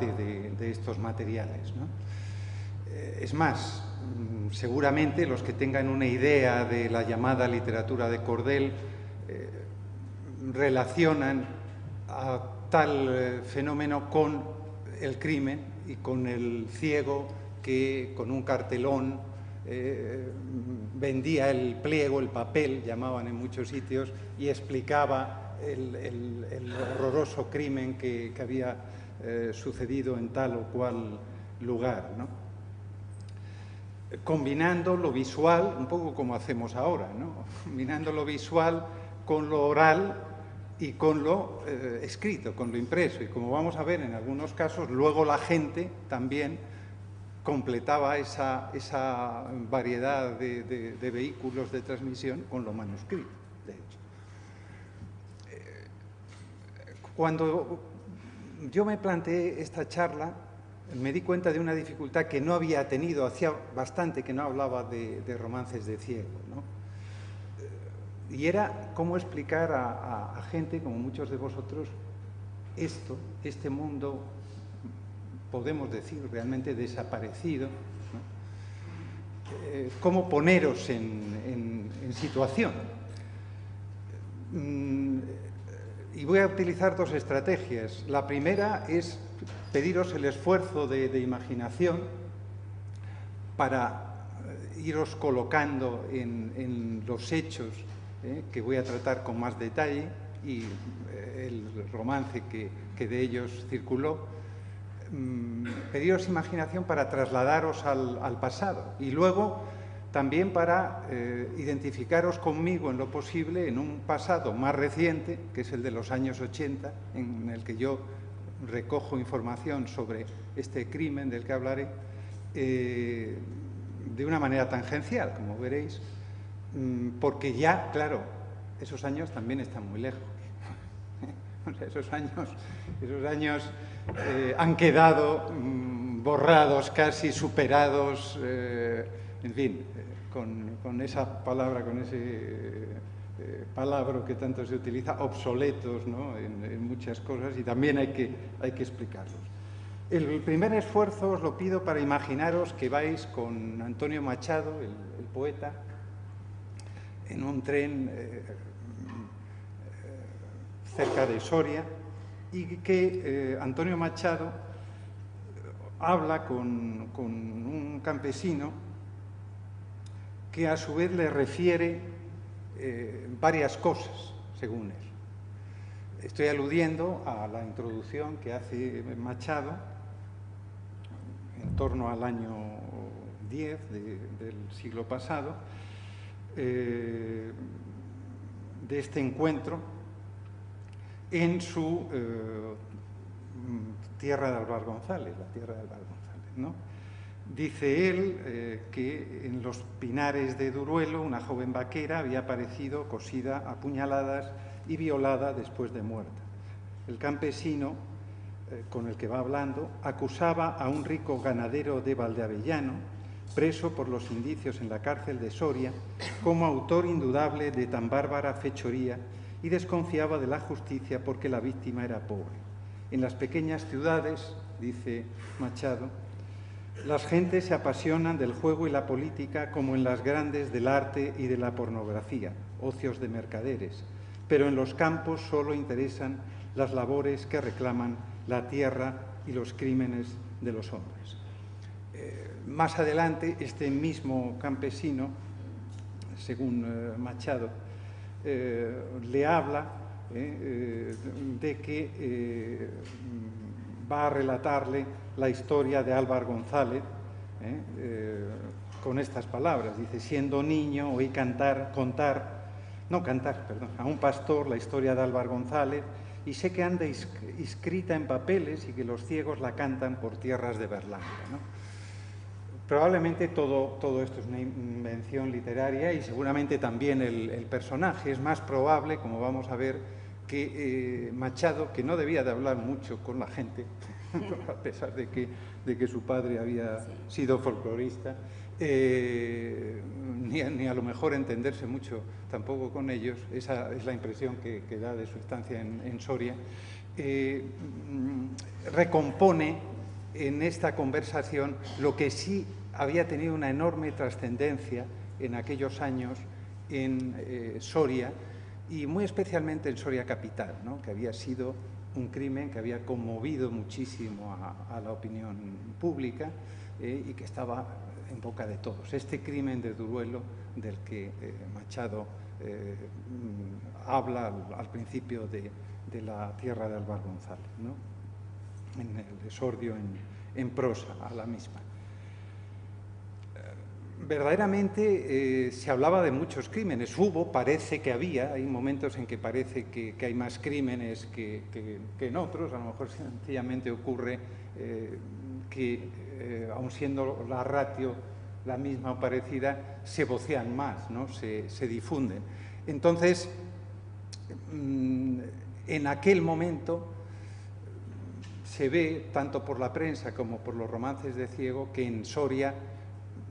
de estos materiales, ¿no? Es más, seguramente los que tengan una idea de la llamada literatura de cordel relacionan a tal fenómeno con el crimen y con el ciego que con un cartelón vendía el pliego, el papel, llamaban en muchos sitios, y explicaba el horroroso crimen que había sucedido en tal o cual lugar, ¿no? Combinando lo visual, un poco como hacemos ahora, ¿no? Combinando lo visual con lo oral y con lo escrito, con lo impreso. Y como vamos a ver en algunos casos, luego la gente también completaba esa variedad de vehículos de transmisión con lo manuscrito, de hecho. Cuando yo me planteé esta charla, me di cuenta de una dificultad que no había tenido, hacía bastante que no hablaba de romances de ciego, ¿no? Y era cómo explicar a gente, como muchos de vosotros, este mundo, podemos decir, realmente desaparecido, ¿no? Cómo poneros en situación. Y voy a utilizar dos estrategias. La primera es pediros el esfuerzo de imaginación para iros colocando en los hechos que voy a tratar con más detalle y el romance que de ellos circuló. Pediros imaginación para trasladaros al pasado y luego también para identificaros conmigo en lo posible en un pasado más reciente, que es el de los años 80, en el que yo recojo información sobre este crimen del que hablaré, de una manera tangencial, como veréis, porque ya, claro, esos años también están muy lejos. O sea, esos años han quedado borrados, casi superados, en fin, con esa palabra, con ese palabra que tanto se utiliza, obsoletos, ¿no? en muchas cosas, y también hay que explicarlos. El primer esfuerzo os lo pido para imaginaros que vais con Antonio Machado, el poeta, en un tren cerca de Soria, y que Antonio Machado habla con un campesino que a su vez le refiere varias cosas, según él. Estoy aludiendo a la introducción que hace Machado en torno al año 10 del siglo pasado, de este encuentro en su tierra de Álvar González, la tierra de Álvar González, ¿no? Dice él que en los pinares de Duruelo una joven vaquera había aparecido cosida a puñaladas y violada después de muerta. El campesino con el que va hablando acusaba a un rico ganadero de Valdeavellano, preso por los indicios en la cárcel de Soria, como autor indudable de tan bárbara fechoría, y desconfiaba de la justicia porque la víctima era pobre. En las pequeñas ciudades, dice Machado, las gentes se apasionan del juego y la política como en las grandes del arte y de la pornografía, ocios de mercaderes, pero en los campos solo interesan las labores que reclaman la tierra y los crímenes de los hombres. Más adelante, este mismo campesino, según Machado, le habla de que va a relatarle la historia de Álvar González con estas palabras. Dice: siendo niño oí contar a un pastor la historia de Álvar González y sé que anda inscrita en papeles y que los ciegos la cantan por tierras de Berlanga, ¿no? Probablemente todo esto es una invención literaria y seguramente también el personaje. Es más probable, como vamos a ver, que Machado, que no debía de hablar mucho con la gente, a pesar de que su padre había sido folclorista, ni a lo mejor entenderse mucho tampoco con ellos, esa es la impresión que da de su estancia en Soria, recompone en esta conversación lo que sí había tenido una enorme trascendencia en aquellos años en Soria, y muy especialmente en Soria capital, ¿no?, que había sido un crimen que había conmovido muchísimo a la opinión pública y que estaba en boca de todos. Este crimen de Duruelo del que Machado habla al principio de la tierra de Álvar González, ¿no?, en el Esordio en prosa a la misma. Verdaderamente se hablaba de muchos crímenes. Parece que había, hay momentos en que parece que hay más crímenes que en otros. A lo mejor sencillamente ocurre que, aun siendo la ratio la misma o parecida, se vocean más, ¿no?, se difunden. Entonces, en aquel momento se ve, tanto por la prensa como por los romances de Ciego, que en Soria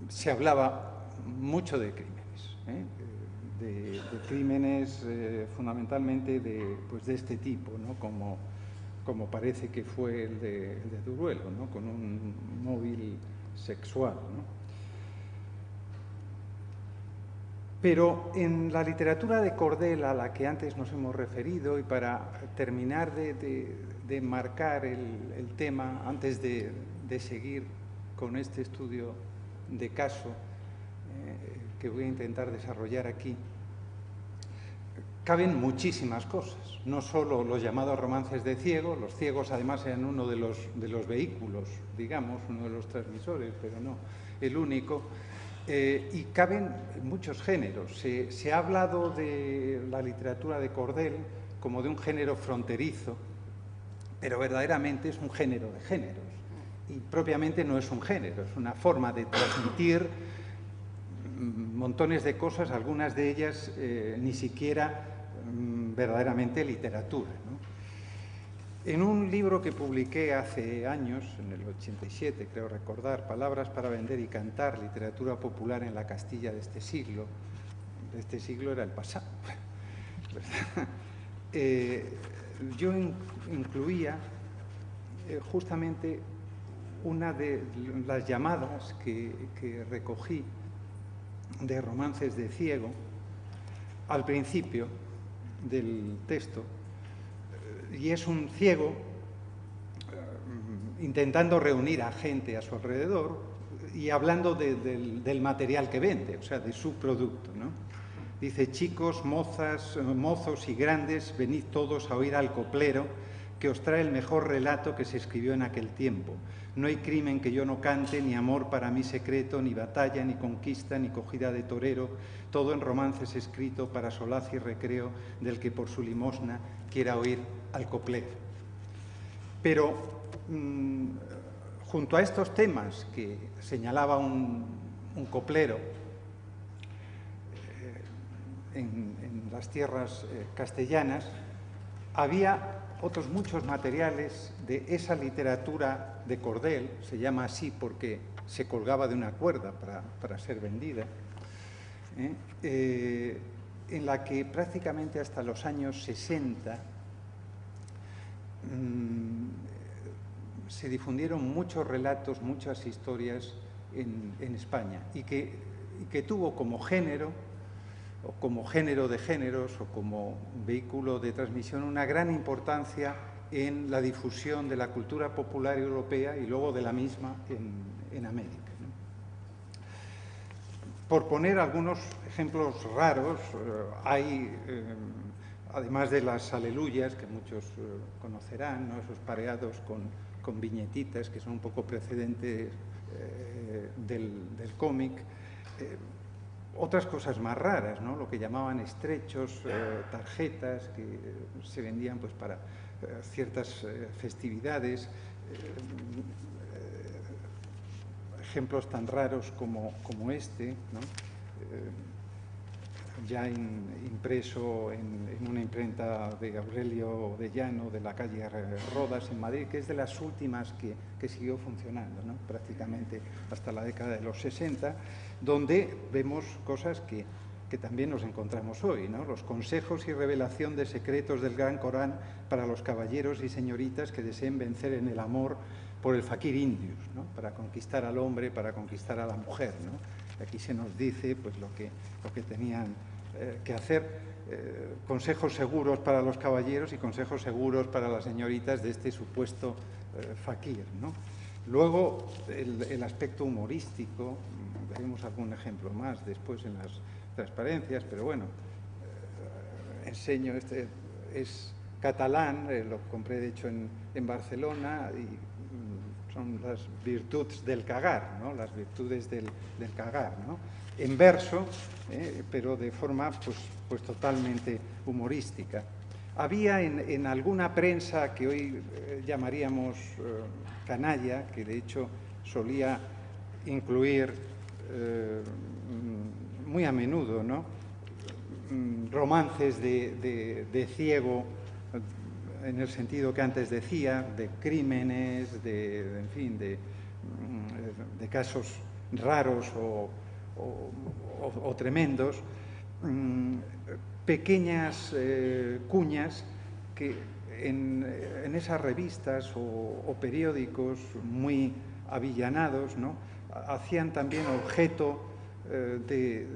se hablaba mucho de crímenes, de crímenes fundamentalmente de este tipo, ¿no?, como parece que fue el de Duruelo, ¿no?, con un móvil sexual, ¿no? Pero en la literatura de Cordel, a la que antes nos hemos referido, y para terminar de marcar el tema, antes de seguir con este estudio de caso que voy a intentar desarrollar aquí, caben muchísimas cosas, no solo los llamados romances de Ciego. Los ciegos además eran uno de los vehículos, digamos, uno de los transmisores, pero no el único, y caben muchos géneros. Se ha hablado de la literatura de Cordel como de un género fronterizo, pero verdaderamente es un género de géneros. Y propiamente no es un género, es una forma de transmitir montones de cosas, algunas de ellas ni siquiera verdaderamente literatura, ¿no? En un libro que publiqué hace años, en el 87, creo recordar, Palabras para vender y cantar, literatura popular en la Castilla de este siglo era el pasado, yo incluía justamente una de las llamadas que recogí de romances de Ciego al principio del texto, y es un ciego intentando reunir a gente a su alrededor y hablando del material que vende, o sea, de su producto, ¿no? Dice: chicos, mozos y grandes, venid todos a oír al coplero, que os trae el mejor relato que se escribió en aquel tiempo. No hay crimen que yo no cante, ni amor para mí secreto, ni batalla, ni conquista, ni cogida de torero, todo en romances escrito para solaz y recreo del que por su limosna quiera oír al coplero. Pero junto a estos temas que señalaba un coplero en las tierras castellanas, había otros muchos materiales de esa literatura de Cordel, se llama así porque se colgaba de una cuerda para ser vendida, en la que prácticamente hasta los años 60 se difundieron muchos relatos, muchas historias en España, y que tuvo como género, o como género de géneros, o como vehículo de transmisión, una gran importancia en la difusión de la cultura popular europea y luego de la misma en América, ¿no? Por poner algunos ejemplos raros, hay, además de las aleluyas, que muchos conocerán, ¿no?, esos pareados con viñetitas que son un poco precedentes del cómic, otras cosas más raras, ¿no?, lo que llamaban estrechos, tarjetas que se vendían pues para ciertas festividades, ejemplos tan raros como este, ¿no?, ya impreso en una imprenta de Aurelio de Llano de la calle Rodas en Madrid, que es de las últimas que siguió funcionando, ¿no?, prácticamente hasta la década de los 60, donde vemos cosas que también nos encontramos hoy, ¿no? Los consejos y revelación de secretos del Gran Corán para los caballeros y señoritas que deseen vencer en el amor por el fakir indius, ¿no? Para conquistar al hombre, para conquistar a la mujer, ¿no? Aquí se nos dice pues, lo que tenían que hacer, consejos seguros para los caballeros y consejos seguros para las señoritas de este supuesto fakir, ¿no? Luego, el aspecto humorístico, veremos algún ejemplo más después en las transparencias, pero bueno, enseño, este es catalán, lo compré de hecho en Barcelona y son las virtudes del cagar, ¿no? Las virtudes del cagar, ¿no? En verso, pero de forma pues totalmente humorística. Había en alguna prensa que hoy llamaríamos canalla, que de hecho solía incluir muy a menudo, ¿no? Romances de ciego, en el sentido que antes decía, de crímenes, en fin, de casos raros o tremendos, pequeñas cuñas que en esas revistas o periódicos muy avillanados, ¿no? Hacían también objeto de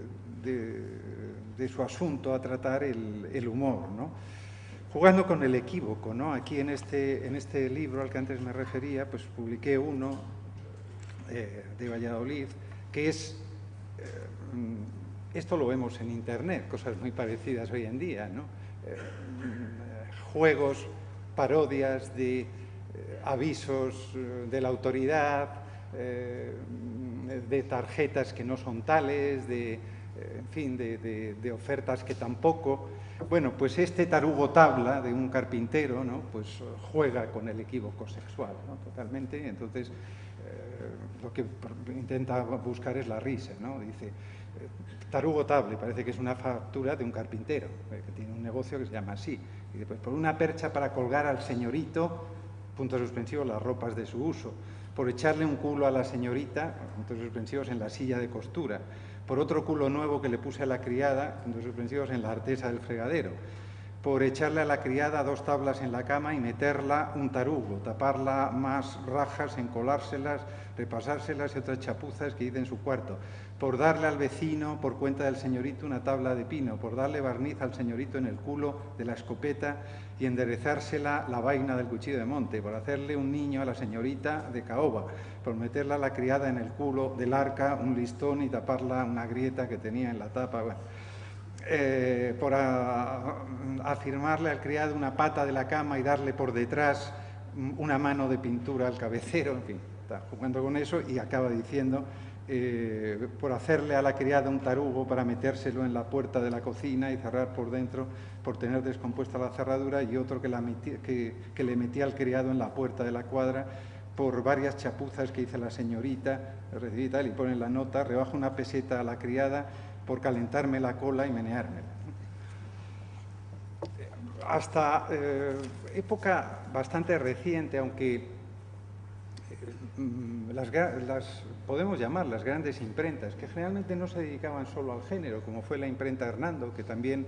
su asunto a tratar el humor, ¿no? Jugando con el equívoco, ¿no? Aquí en este libro al que antes me refería, pues publiqué uno de Valladolid, que es, esto lo vemos en Internet, cosas muy parecidas hoy en día, ¿no? Juegos, parodias de avisos de la autoridad, de tarjetas que no son tales, en fin, de ofertas que tampoco. Bueno, pues este tarugo tabla de un carpintero, ¿no? Pues juega con el equívoco sexual, ¿no? Totalmente. Entonces, lo que intenta buscar es la risa, ¿no? Dice, tarugo table, parece que es una factura de un carpintero, que tiene un negocio que se llama así. Y después, por una percha para colgar al señorito, puntos suspensivos, las ropas de su uso. Por echarle un culo a la señorita, puntos suspensivos, en la silla de costura. Por otro culo nuevo que le puse a la criada, puntos suspensivos, en la artesa del fregadero. Por echarle a la criada 2 tablas en la cama y meterla un tarugo, taparla más rajas, encolárselas, repasárselas y otras chapuzas que hice en su cuarto. Por darle al vecino, por cuenta del señorito, una tabla de pino. Por darle barniz al señorito en el culo de la escopeta y enderezársela la vaina del cuchillo de monte. Por hacerle un niño a la señorita de caoba. Por meterle a la criada en el culo del arca un listón y taparla una grieta que tenía en la tapa. Bueno, por afirmarle al criado una pata de la cama y darle por detrás una mano de pintura al cabecero, en fin, está jugando con eso y acaba diciendo, por hacerle a la criada un tarugo para metérselo en la puerta de la cocina y cerrar por dentro, por tener descompuesta la cerradura, y otro que le metía al criado en la puerta de la cuadra, por varias chapuzas que hizo la señorita, recibí tal, y pone la nota, rebajo una peseta a la criada por calentarme la cola y meneármela. Hasta época bastante reciente, aunque podemos llamar las grandes imprentas, que generalmente no se dedicaban solo al género, como fue la imprenta Hernando, que también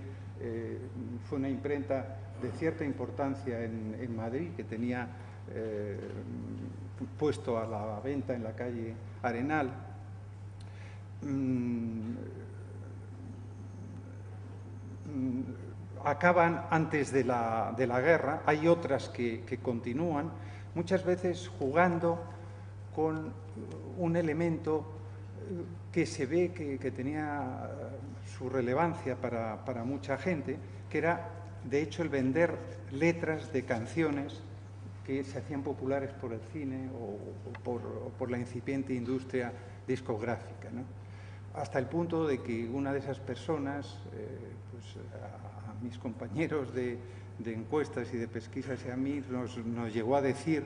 fue una imprenta de cierta importancia en Madrid, que tenía puesto a la venta en la calle Arenal. Acaban antes de la guerra, hay otras que continúan, muchas veces jugando con un elemento que se ve que tenía su relevancia para mucha gente, que era, de hecho, el vender letras de canciones que se hacían populares por el cine o por la incipiente industria discográfica, ¿no? Hasta el punto de que una de esas personas, pues a mis compañeros de encuestas y de pesquisas y a mí, nos llegó a decir,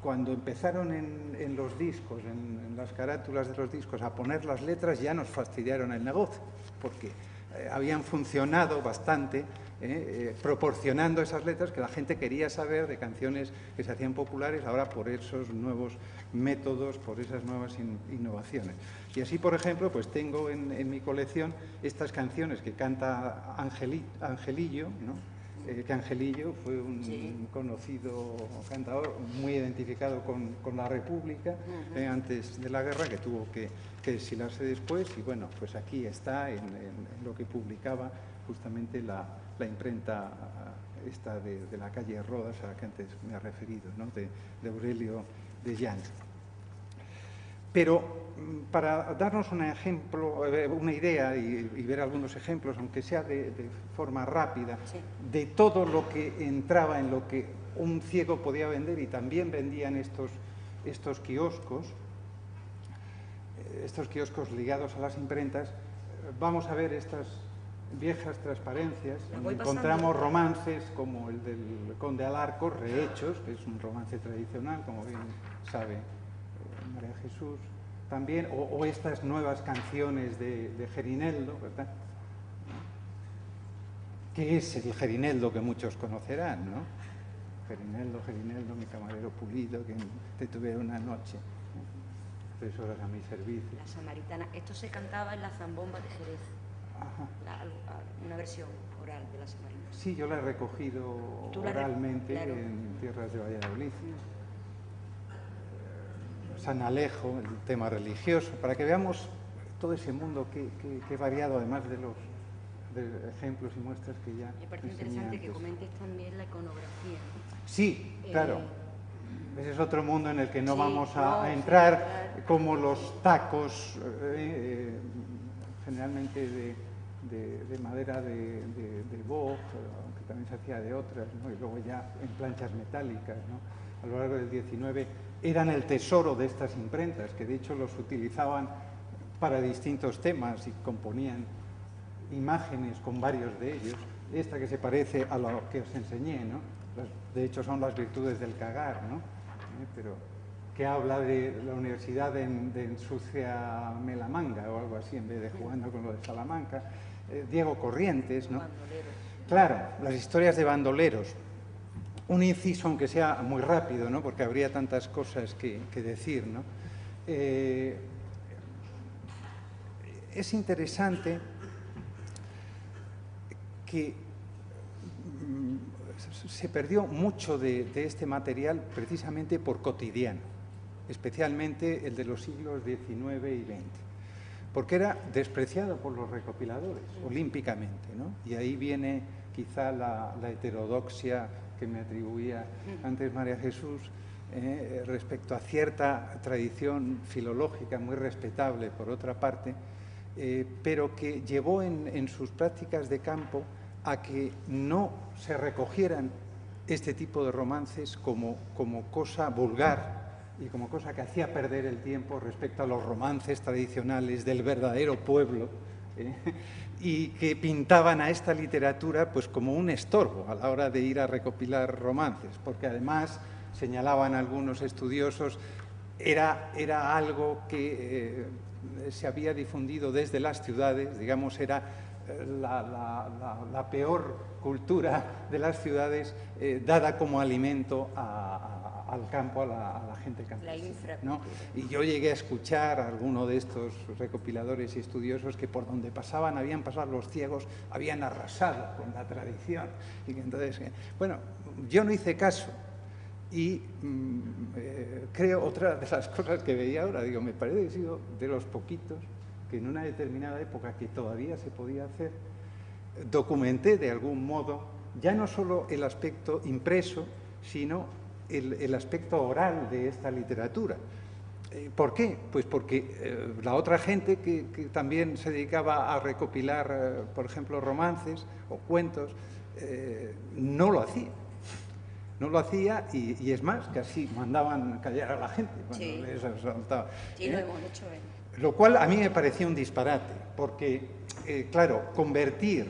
cuando empezaron en los discos, en las carátulas de los discos, a poner las letras, ya nos fastidiaron el negocio, porque habían funcionado bastante, proporcionando esas letras que la gente quería saber de canciones que se hacían populares ahora por esos nuevos métodos, por esas nuevas innovaciones. Y así, por ejemplo, pues tengo en mi colección estas canciones que canta Angelillo, ¿no? que Angelillo fue un conocido cantador, muy identificado con la República antes de la guerra, que tuvo que exilarse después, y bueno, pues aquí está en lo que publicaba justamente la imprenta esta de la calle Rodas, a la que antes me he referido, ¿no? de Aurelio de Llano. Pero para darnos un ejemplo, una idea y ver algunos ejemplos, aunque sea de forma rápida, de todo lo que entraba en lo que un ciego podía vender, y también vendían estos kioscos ligados a las imprentas, vamos a ver estas viejas transparencias. Encontramos romances como el del Conde Alarco, rehechos, que es un romance tradicional, como bien sabe María Jesús, también, o estas nuevas canciones de Gerineldo, ¿verdad? ¿Qué es el Gerineldo que muchos conocerán, no? Gerineldo, Gerineldo, mi camarero pulido, que te tuve una noche, 3 horas a mi servicio. La Samaritana, esto se cantaba en la Zambomba de Jerez. Una versión oral de la Samaritana. Sí, yo la he recogido oralmente en tierras de Valladolid. San Alejo, el tema religioso, para que veamos todo ese mundo que variado, además de los ejemplos y muestras que ya me parece interesante antes. Que comentes también la iconografía, ¿no? Sí, claro. Ese es otro mundo en el que no vamos a entrar, como los tacos, generalmente de madera de boj, aunque también se hacía de otras, ¿no? Y luego ya en planchas metálicas, ¿no? A lo largo del XIX eran el tesoro de estas imprentas, que de hecho los utilizaban para distintos temas y componían imágenes con varios de ellos. Esta que se parece a lo que os enseñé, ¿no? De hecho son las virtudes del cagar, ¿no? Pero que habla de la universidad de Ensuciame la manga o algo así, en vez de jugando con lo de Salamanca. Diego Corrientes, ¿no? Claro, las historias de bandoleros. Un inciso, aunque sea muy rápido, ¿no? Porque habría tantas cosas que decir, ¿no? Es interesante que se perdió mucho de este material precisamente por cotidiano, especialmente el de los siglos XIX y XX, porque era despreciado por los recopiladores, olímpicamente, ¿no? Y ahí viene quizá la heterodoxia que me atribuía antes María Jesús, respecto a cierta tradición filológica muy respetable, por otra parte, pero que llevó en sus prácticas de campo a que no se recogieran este tipo de romances como cosa vulgar y como cosa que hacía perder el tiempo respecto a los romances tradicionales del verdadero pueblo, y que pintaban a esta literatura pues como un estorbo a la hora de ir a recopilar romances, porque además, señalaban algunos estudiosos, era algo que se había difundido desde las ciudades, digamos, era la peor cultura de las ciudades, dada como alimento al campo, a la gente campesina, ¿no? Y yo llegué a escuchar a alguno de estos recopiladores y estudiosos que por donde pasaban, habían pasado los ciegos, habían arrasado con la tradición. Y que entonces, bueno, yo no hice caso. Y creo, otra de las cosas que veía ahora, digo, me parece que he sido de los poquitos que en una determinada época que todavía se podía hacer, documenté de algún modo ya no solo el aspecto impreso, sino el aspecto oral de esta literatura. ¿Por qué? Pues porque la otra gente que también se dedicaba a recopilar, por ejemplo, romances o cuentos, no lo hacía. No lo hacía y es más, casi mandaban callar a la gente cuando les asaltaba. Sí, lo hemos hecho. Lo cual a mí me parecía un disparate, porque, claro, convertir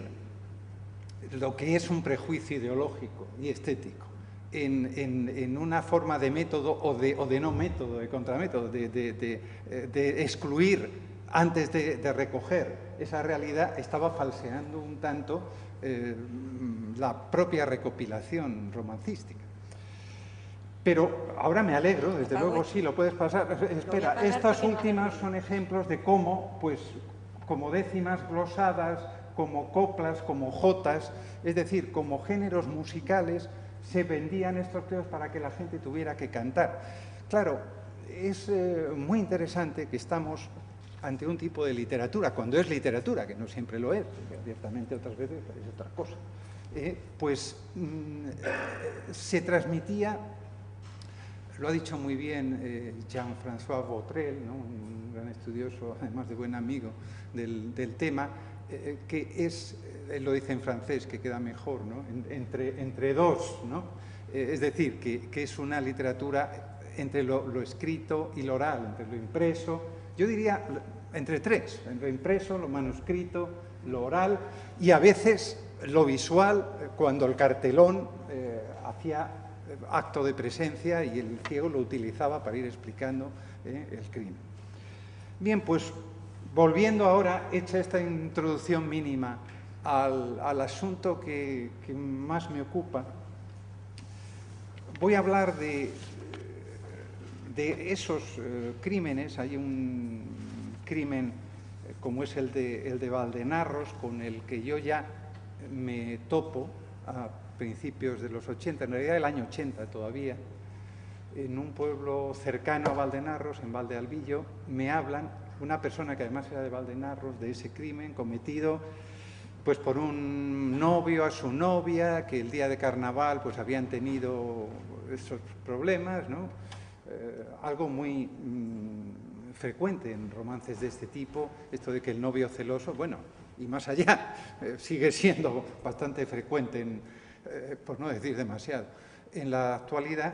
lo que es un prejuicio ideológico y estético en una forma de método o de no método, de contramétodo, de excluir antes de recoger esa realidad, estaba falseando un tanto la propia recopilación romancística. Pero ahora me alegro, desde luego, sí, lo puedes pasar. Espera, estas últimas son ejemplos de cómo, pues, como décimas glosadas, como coplas, como jotas, es decir, como géneros musicales, se vendían estos teos para que la gente tuviera que cantar. Claro, es muy interesante que estamos ante un tipo de literatura, cuando es literatura, que no siempre lo es, porque abiertamente otras veces es otra cosa, se transmitía, lo ha dicho muy bien Jean-François Botrel, ¿no?, un gran estudioso, además de buen amigo del tema, que es, él lo dice en francés, que queda mejor, ¿no?, entre dos, ¿no? Es decir, que es una literatura entre lo escrito y lo oral, entre lo impreso, yo diría entre tres, entre lo impreso, lo manuscrito, lo oral y a veces lo visual, cuando el cartelón hacía acto de presencia y el ciego lo utilizaba para ir explicando el crimen. Bien, pues volviendo ahora, hecha esta introducción mínima al asunto que más me ocupa, voy a hablar de esos crímenes. Hay un crimen como es el de Valdenarros, con el que yo ya me topo a principios de los 80, en realidad el año 80 todavía, en un pueblo cercano a Valdenarros, en Valdealbillo, me hablan, una persona que además era de Valdenarros, de ese crimen cometido pues por un novio a su novia, que el día de carnaval pues habían tenido esos problemas, ¿no? Algo muy frecuente en romances de este tipo, esto de que el novio celoso, bueno, y más allá, sigue siendo bastante frecuente, por no decir demasiado. En la actualidad,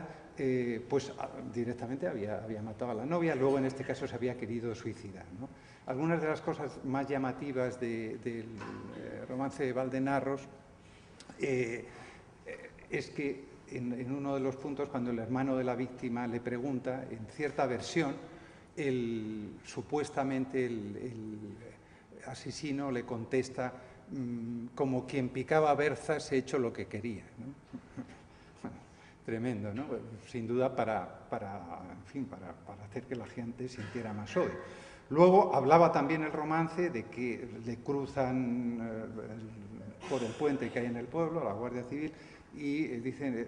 pues directamente había matado a la novia, luego en este caso se había querido suicidar, ¿no? Algunas de las cosas más llamativas del romance de Valdenarros es que en uno de los puntos, cuando el hermano de la víctima le pregunta, en cierta versión, supuestamente el asesino le contesta como quien picaba berzas, he hecho lo que quería, ¿no? Bueno, tremendo, ¿no? Sin duda para hacer que la gente sintiera más odio. Luego hablaba también el romance de que le cruzan por el puente que hay en el pueblo, la Guardia Civil, y dicen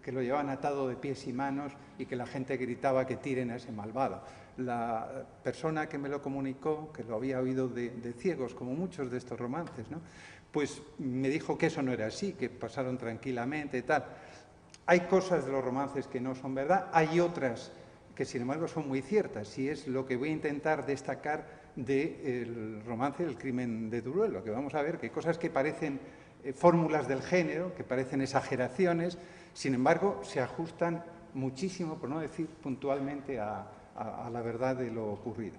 que lo llevaban atado de pies y manos y que la gente gritaba que tiren a ese malvado. La persona que me lo comunicó, que lo había oído de ciegos, como muchos de estos romances, ¿no?, pues me dijo que eso no era así, que pasaron tranquilamente y tal. Hay cosas de los romances que no son verdad, hay otras que sin embargo son muy ciertas, y es lo que voy a intentar destacar del romance del crimen de Duruelo, que vamos a ver que cosas que parecen fórmulas del género, que parecen exageraciones, sin embargo se ajustan muchísimo, por no decir puntualmente, a la verdad de lo ocurrido.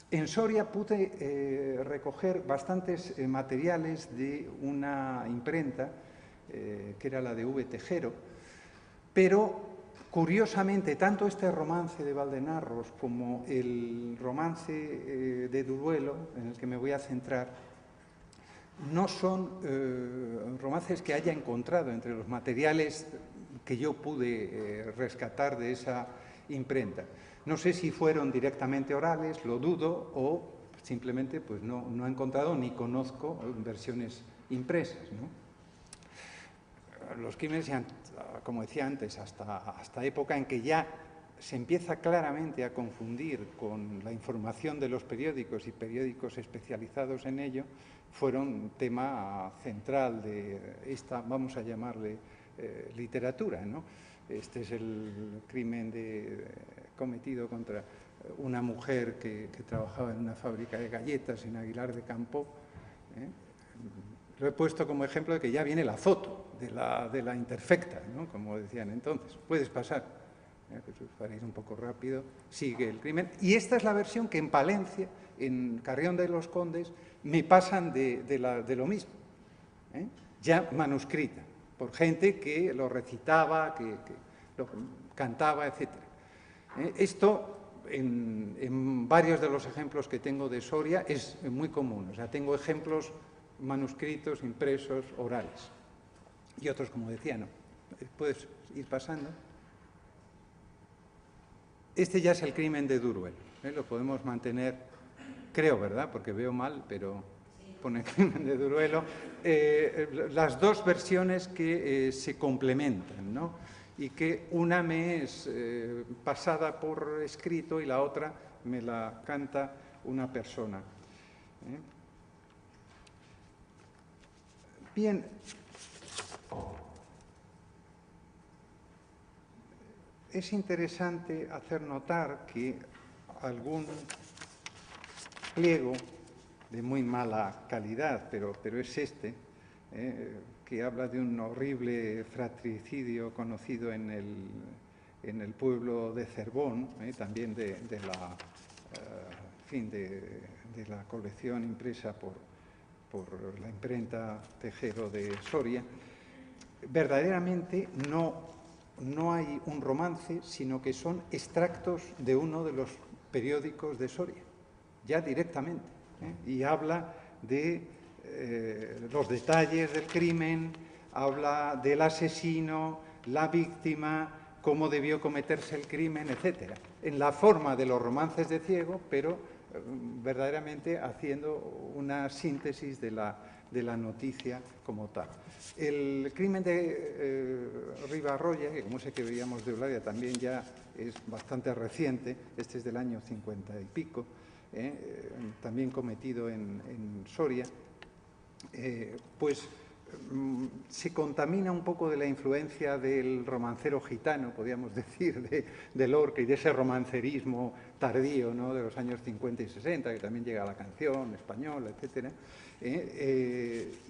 En Soria pude recoger bastantes materiales de una imprenta, que era la de V. Tejero, pero curiosamente, tanto este romance de Valdenarros como el romance de Duruelo, en el que me voy a centrar, no son romances que haya encontrado entre los materiales que yo pude rescatar de esa imprenta. No sé si fueron directamente orales, lo dudo, o simplemente pues no he encontrado ni conozco versiones impresas, ¿no? Los crímenes, como decía antes, hasta época en que ya se empieza claramente a confundir con la información de los periódicos y periódicos especializados en ello, fueron tema central de esta, vamos a llamarle, literatura, ¿no? Este es el crimen cometido contra una mujer que trabajaba en una fábrica de galletas en Aguilar de Campoo. Lo he puesto como ejemplo de que ya viene la foto de la interfecta, ¿no?, como decían entonces. Puedes pasar, Jesús, para ir un poco rápido. Sigue el crimen. Y esta es la versión que en Palencia, en Carrión de los Condes, me pasan de lo mismo, ya manuscrita, por gente que lo recitaba, que lo cantaba, etc. Esto, en varios de los ejemplos que tengo de Soria, es muy común. O sea, tengo ejemplos manuscritos, impresos, orales. Y otros, como decía, no. Puedes ir pasando. Este ya es el crimen de Duruelo. Lo podemos mantener, creo, ¿verdad? Porque veo mal, pero pone Crimen de Duruelo, las dos versiones que se complementan, ¿no? Y que una me es pasada por escrito y la otra me la canta una persona. Bien, es interesante hacer notar que algún pliego de muy mala calidad, pero es este, que habla de un horrible fratricidio conocido en el pueblo de Cervón, también de la colección impresa por la imprenta Tejero de Soria. Verdaderamente no hay un romance, sino que son extractos de uno de los periódicos de Soria, ya directamente, y habla de los detalles del crimen, habla del asesino, la víctima, cómo debió cometerse el crimen, etc. En la forma de los romances de Ciego, pero verdaderamente haciendo una síntesis de la noticia como tal. El crimen de Ribarroya, que como sé que veíamos de Eulalia también ya es bastante reciente, este es del año 50 y pico, también cometido en Soria, pues se contamina un poco de la influencia del romancero gitano, podríamos decir, de Lorca y de ese romancerismo tardío, ¿no?, de los años 50 y 60, que también llega a la canción española, etc.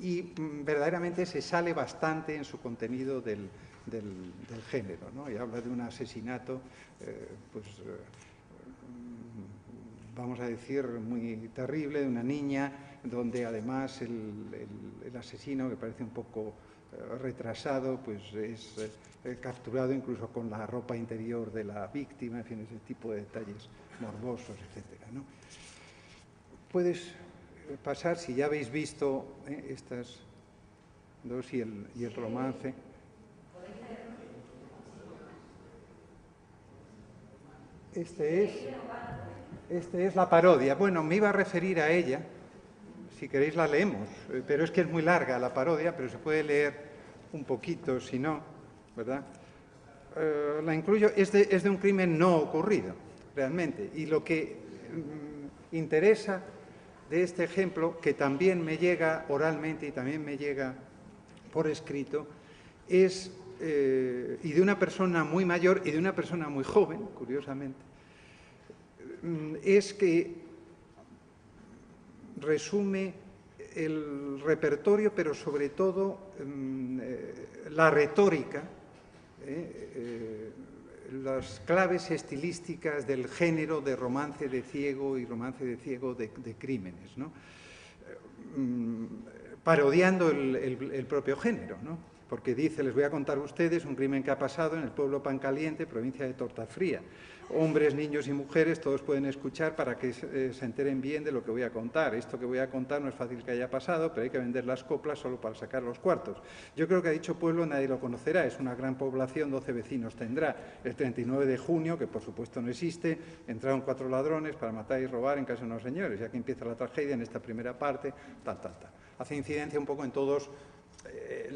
Y verdaderamente se sale bastante en su contenido del género, ¿no? Y habla de un asesinato, vamos a decir, muy terrible, de una niña, donde además el asesino, que parece un poco retrasado, pues es capturado incluso con la ropa interior de la víctima, en fin, ese tipo de detalles morbosos, etcétera, ¿no? Puedes pasar, si ya habéis visto estas dos y el romance. Este es la parodia. Bueno, me iba a referir a ella. Si queréis la leemos, pero es que es muy larga la parodia, pero se puede leer un poquito, si no, ¿verdad? La incluyo, es de un crimen no ocurrido, realmente. Y lo que interesa de este ejemplo, que también me llega oralmente y también me llega por escrito, es, y de una persona muy mayor y de una persona muy joven, curiosamente, es que resume el repertorio, pero sobre todo la retórica, las claves estilísticas del género de romance de Ciego y romance de Ciego de crímenes, ¿no? Parodiando el propio género, ¿no? Porque dice, les voy a contar a ustedes un crimen que ha pasado en el pueblo Pancaliente, provincia de Tortafría. Hombres, niños y mujeres, todos pueden escuchar para que se enteren bien de lo que voy a contar. Esto que voy a contar no es fácil que haya pasado, pero hay que vender las coplas solo para sacar los cuartos. Yo creo que a dicho pueblo nadie lo conocerá, es una gran población, 12 vecinos tendrá. El 39 de junio, que por supuesto no existe, entraron 4 ladrones para matar y robar en casa de unos señores. Y aquí empieza la tragedia en esta primera parte, tal. Hace incidencia un poco en todos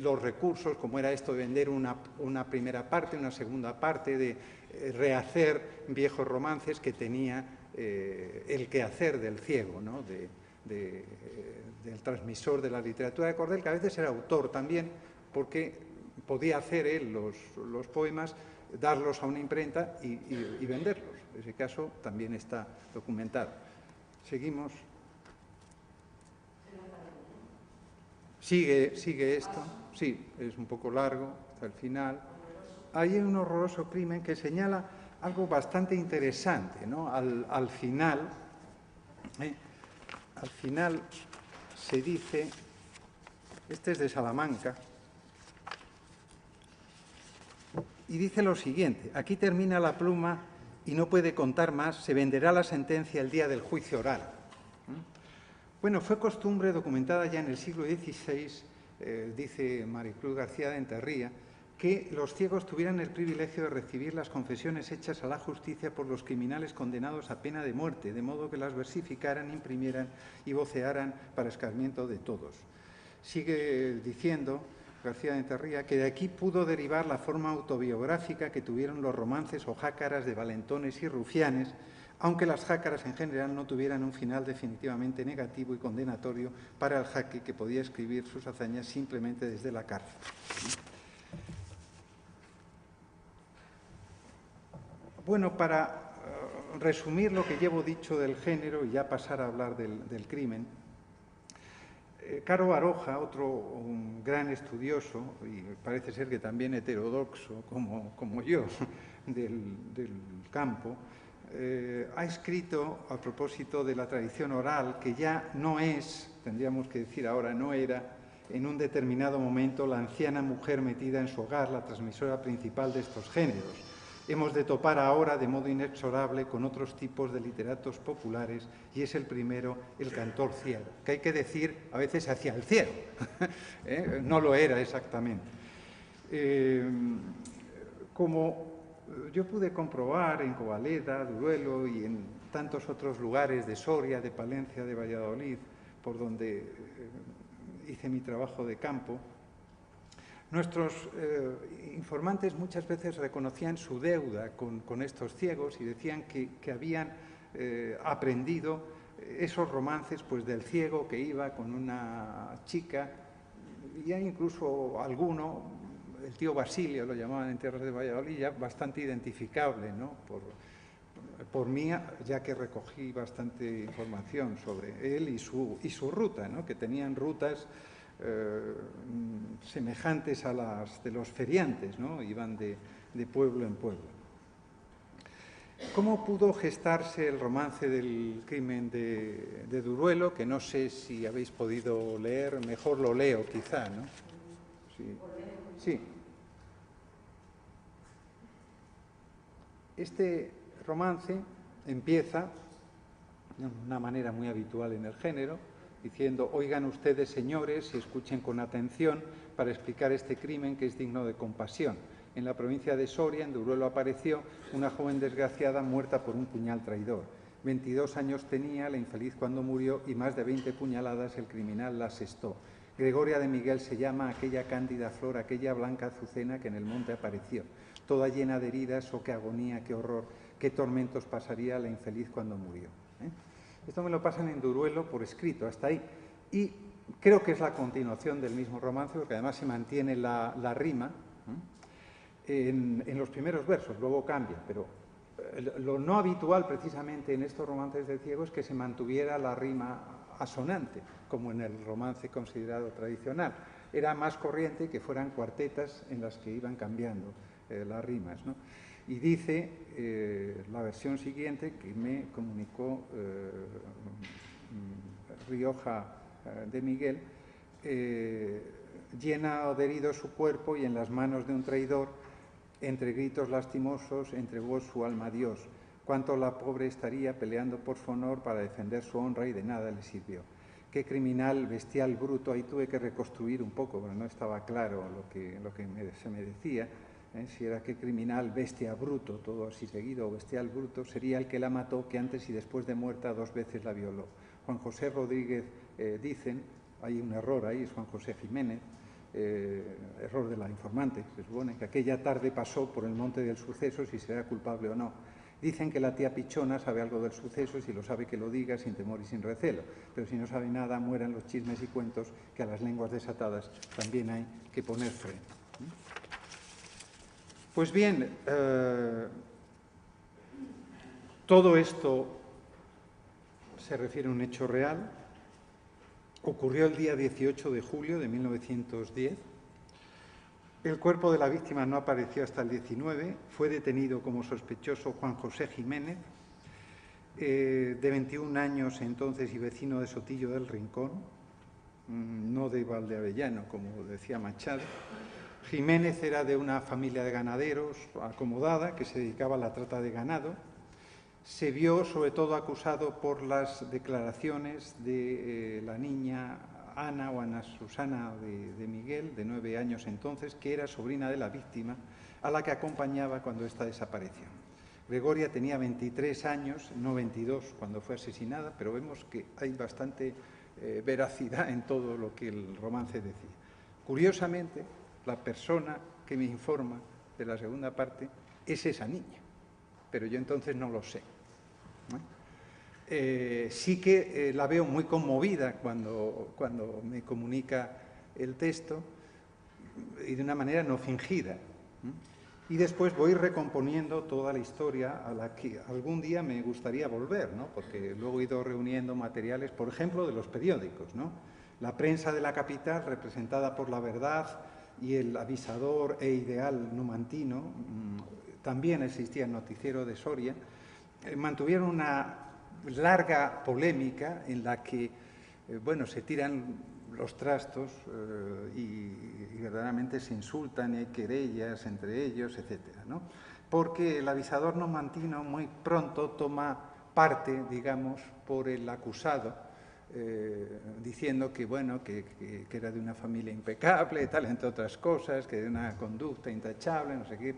los recursos, como era esto de vender una primera parte, una segunda parte, de rehacer viejos romances que tenía el quehacer del Ciego, ¿no? Del transmisor de la literatura de cordel, que a veces era autor también, porque podía hacer él los poemas, darlos a una imprenta y venderlos. En ese caso también está documentado. Seguimos. Sigue esto, sí, es un poco largo, hasta el final. Hay un horroroso crimen que señala algo bastante interesante, ¿no? Al final se dice, este es de Salamanca, y dice lo siguiente, aquí termina la pluma y no puede contar más, se venderá la sentencia el día del juicio oral. Bueno, fue costumbre documentada ya en el siglo XVI, dice Maricruz García de Enterría, que los ciegos tuvieran el privilegio de recibir las confesiones hechas a la justicia por los criminales condenados a pena de muerte, de modo que las versificaran, imprimieran y vocearan para escarmiento de todos. Sigue diciendo García de Enterría que de aquí pudo derivar la forma autobiográfica que tuvieron los romances o jácaras de valentones y rufianes, aunque las jácaras en general no tuvieran un final definitivamente negativo y condenatorio para el jaque que podía escribir sus hazañas simplemente desde la cárcel. Bueno, para resumir lo que llevo dicho del género y ya pasar a hablar del crimen, Caro Baroja, un gran estudioso, y parece ser que también heterodoxo, como yo, del campo, ha escrito a propósito de la tradición oral, que ya no es, tendríamos que decir ahora, no era, en un determinado momento la anciana mujer metida en su hogar, la transmisora principal de estos géneros. Hemos de topar ahora de modo inexorable con otros tipos de literatos populares y es el primero el cantor ciego, que hay que decir a veces hacia el cielo, no lo era exactamente. Como yo pude comprobar en Covaleda, Duruelo y en tantos otros lugares de Soria, de Palencia, de Valladolid, por donde hice mi trabajo de campo, nuestros informantes muchas veces reconocían su deuda con estos ciegos y decían que habían aprendido esos romances pues, del ciego que iba con una chica, y hay incluso alguno, el tío Basilio lo llamaban en tierras de Valladolid, ya bastante identificable, ¿no? por mí, ya que recogí bastante información sobre él y su ruta, ¿no? Que tenían rutas semejantes a las de los feriantes, ¿no? Iban de pueblo en pueblo. ¿Cómo pudo gestarse el romance del crimen de Duruelo? Que no sé si habéis podido leer, mejor lo leo quizá, ¿no? Sí. Este romance empieza de una manera muy habitual en el género, diciendo: oigan ustedes, señores, y escuchen con atención para explicar este crimen que es digno de compasión. En la provincia de Soria, en Duruelo, apareció una joven desgraciada muerta por un puñal traidor. 22 años tenía la infeliz cuando murió y más de 20 puñaladas el criminal la asestó. Gregoria de Miguel se llama aquella cándida flor, aquella blanca azucena que en el monte apareció. Toda llena de heridas, oh qué agonía, qué horror, qué tormentos pasaría la infeliz cuando murió. Esto me lo pasan en Duruelo por escrito, hasta ahí. Y creo que es la continuación del mismo romance, porque además se mantiene la rima en los primeros versos, luego cambia. Pero lo no habitual precisamente en estos romances de ciego es que se mantuviera la rima asonante, como en el romance considerado tradicional. Era más corriente que fueran cuartetas en las que iban cambiando las rimas, ¿no? Y dice la versión siguiente que me comunicó Rioja de Miguel: llena de heridos su cuerpo y en las manos de un traidor, entre gritos lastimosos, entregó su alma a Dios. Cuánto la pobre estaría peleando por su honor para defender su honra y de nada le sirvió. Qué criminal, bestial, bruto. Ahí tuve que reconstruir un poco, pero no estaba claro lo que se me decía. Si era qué criminal, bestia, bruto, todo así seguido, o bestial, bruto, sería el que la mató, que antes y después de muerta 2 veces la violó. Juan José Rodríguez, dicen, hay un error ahí, es Juan José Jiménez, error de la informante, se supone, que aquella tarde pasó por el monte del suceso, si será culpable o no. Dicen que la tía Pichona sabe algo del suceso y si lo sabe que lo diga sin temor y sin recelo, pero si no sabe nada, mueran los chismes y cuentos, que a las lenguas desatadas también hay que poner freno. Pues bien, todo esto se refiere a un hecho real. Ocurrió el día 18 de julio de 1910. El cuerpo de la víctima no apareció hasta el 19. Fue detenido como sospechoso Juan José Jiménez, de 21 años entonces y vecino de Sotillo del Rincón, no de Valdeavellano, como decía Machado. Jiménez era de una familia de ganaderos acomodada que se dedicaba a la trata de ganado. Se vio sobre todo acusado por las declaraciones de la niña Ana o Ana Susana de Miguel, de 9 años entonces, que era sobrina de la víctima, a la que acompañaba cuando ésta desapareció. Gregoria tenía 23 años, no 22 cuando fue asesinada, pero vemos que hay bastante veracidad en todo lo que el romance decía. Curiosamente, la persona que me informa de la segunda parte es esa niña, pero yo entonces no lo sé. Sí que la veo muy conmovida cuando me comunica el texto y de una manera no fingida. Y después voy recomponiendo toda la historia a la que algún día me gustaría volver, ¿no? Porque luego he ido reuniendo materiales, por ejemplo, de los periódicos, ¿no? La prensa de la capital, representada por La Verdad y el Avisador e Ideal numantino, también existía el noticiero de Soria, mantuvieron una larga polémica en la que, bueno, se tiran los trastos y verdaderamente se insultan y hay querellas entre ellos, etcétera, ¿no? Porque el Avisador numantino muy pronto toma parte, digamos, por el acusado, diciendo que, bueno, que era de una familia impecable, tal, entre otras cosas, que de una conducta intachable, no sé qué,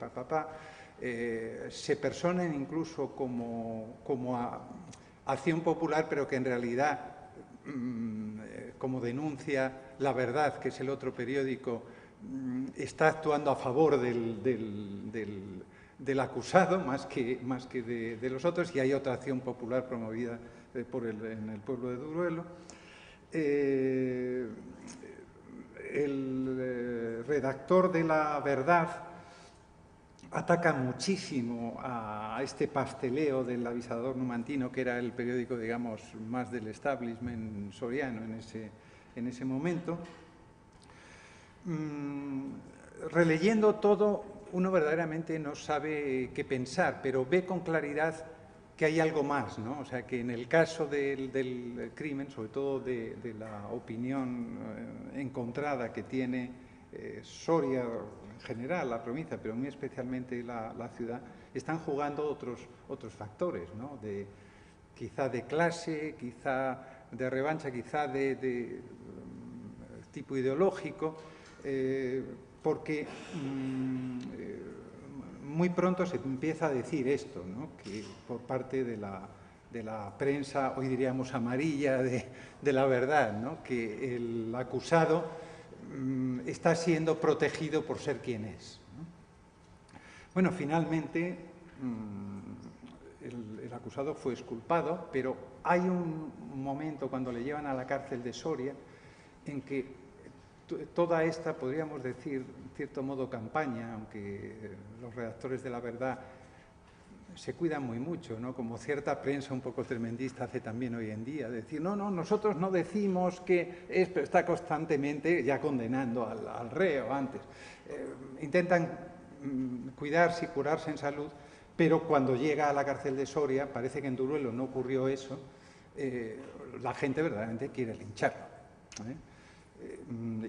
se personan incluso como acción popular, pero que en realidad, como denuncia La Verdad, que es el otro periódico, está actuando a favor del acusado más que de los otros, y hay otra acción popular promovida en el pueblo de Duruelo. El redactor de La Verdad ataca muchísimo a este pasteleo del Avisador numantino, que era el periódico, digamos, más del establishment soriano en ese momento. Releyendo todo, uno verdaderamente no sabe qué pensar, pero ve con claridad que hay algo más, ¿no? O sea, que en el caso del crimen, sobre todo de la opinión encontrada que tiene Soria en general, la provincia, pero muy especialmente la ciudad, están jugando otros factores, ¿no? Quizá de clase, quizá de revancha, quizá de tipo ideológico, porque muy pronto se empieza a decir esto, ¿no? Que por parte de la prensa, hoy diríamos amarilla, de La Verdad, ¿no? Que el acusado está siendo protegido por ser quien es, ¿no? Bueno, finalmente el acusado fue exculpado, pero hay un momento cuando le llevan a la cárcel de Soria en que toda esta, podríamos decir, en cierto modo campaña, aunque los redactores de La Verdad se cuidan muy mucho, ¿no? Como cierta prensa un poco tremendista hace también hoy en día, decir, no, nosotros no decimos que es, pero está constantemente ya condenando al reo antes. Intentan cuidarse y curarse en salud, pero cuando llega a la cárcel de Soria, parece que en Duruelo no ocurrió eso, la gente verdaderamente quiere lincharlo,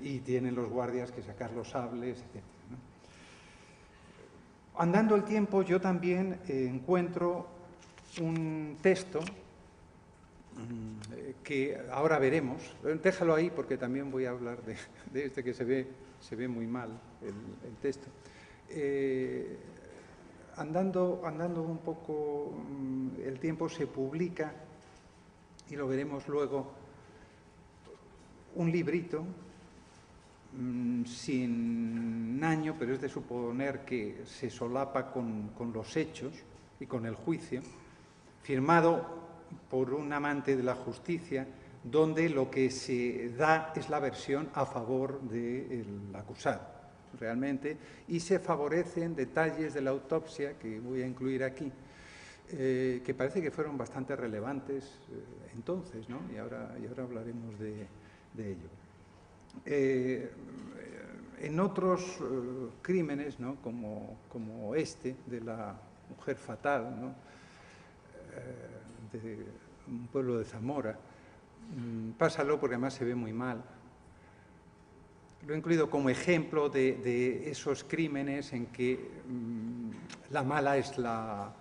y tienen los guardias que sacar los sables, etc., ¿no? Andando el tiempo, yo también encuentro un texto que ahora veremos. Déjalo ahí porque también voy a hablar de este que se ve muy mal el texto. Andando un poco el tiempo, se publica, y lo veremos luego, un librito sin año, pero es de suponer que se solapa con los hechos y con el juicio, firmado por un amante de la justicia, donde lo que se da es la versión a favor del acusado, realmente, y se favorecen detalles de la autopsia, que voy a incluir aquí, que parece que fueron bastante relevantes entonces, ¿no? Y ahora hablaremos de ello. En otros crímenes, ¿no? como este de la mujer fatal, ¿no? De un pueblo de Zamora, pásalo porque además se ve muy mal. Lo he incluido como ejemplo de esos crímenes en que la mala es la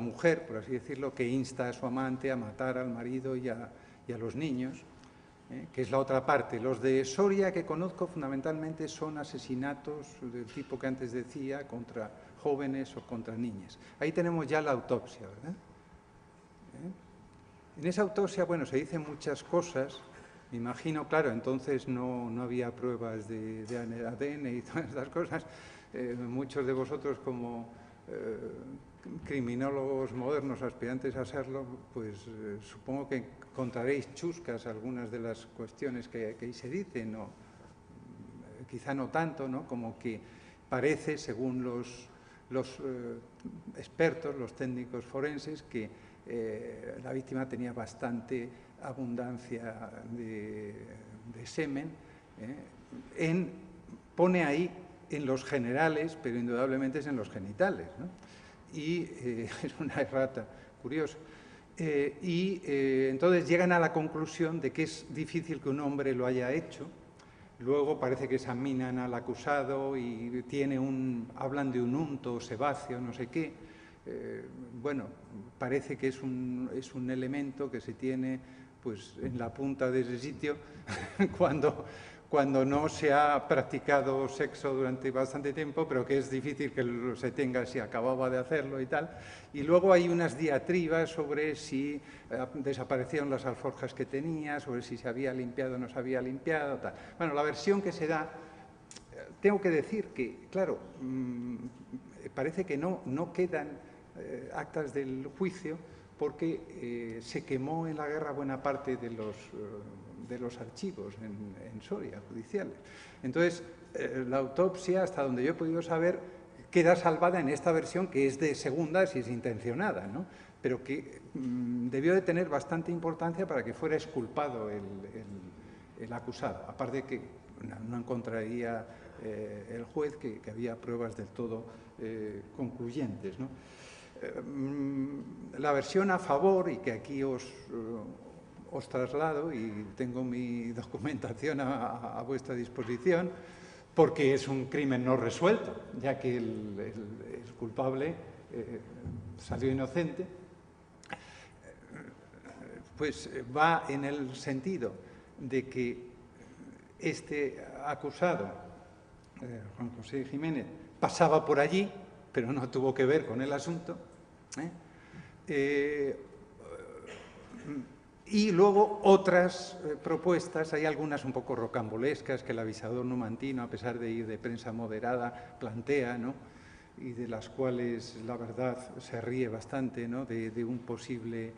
mujer, por así decirlo, que insta a su amante a matar al marido y a los niños. que es la otra parte. Los de Soria que conozco fundamentalmente son asesinatos del tipo que antes decía, contra jóvenes o contra niñas. Ahí tenemos ya la autopsia, ¿verdad? En esa autopsia, bueno, se dicen muchas cosas. Me imagino, claro, entonces no había pruebas de ADN y todas estas cosas. Muchos de vosotros como criminólogos modernos, aspirantes a serlo, pues supongo que encontraréis chuscas algunas de las cuestiones que ahí se dicen, o quizá no tanto, ¿no? Como que parece, según los expertos, los técnicos forenses, que la víctima tenía bastante abundancia de semen. Pone ahí en los generales, pero indudablemente es en los genitales, ¿no? Y es una errata curiosa. Entonces llegan a la conclusión de que es difícil que un hombre lo haya hecho. Luego parece que examinan al acusado y hablan de un unto sebáceo, no sé qué. Bueno, parece que es un elemento que se tiene pues, en la punta de ese sitio cuando no se ha practicado sexo durante bastante tiempo, pero que es difícil que se tenga si acababa de hacerlo y tal. Y luego hay unas diatribas sobre si desaparecieron las alforjas que tenía, sobre si se había limpiado o no se había limpiado, tal. Bueno, la versión que se da, tengo que decir que, claro, parece que no quedan actas del juicio porque se quemó en la guerra buena parte de los archivos en Soria, judiciales. Entonces, la autopsia, hasta donde yo he podido saber, queda salvada en esta versión que es de segunda, si es intencionada, ¿no? Pero que debió de tener bastante importancia para que fuera exculpado el acusado. Aparte de que no encontraría el juez que había pruebas del todo concluyentes, ¿no? La versión a favor, y que aquí os traslado, y tengo mi documentación a vuestra disposición, porque es un crimen no resuelto, ya que el culpable salió inocente, pues va en el sentido de que este acusado, Juan José Jiménez, pasaba por allí, pero no tuvo que ver con el asunto. Y luego otras propuestas, hay algunas un poco rocambolescas que el avisador numantino, a pesar de ir de prensa moderada, plantea, ¿no? Y de las cuales la verdad se ríe bastante, ¿no? De un posible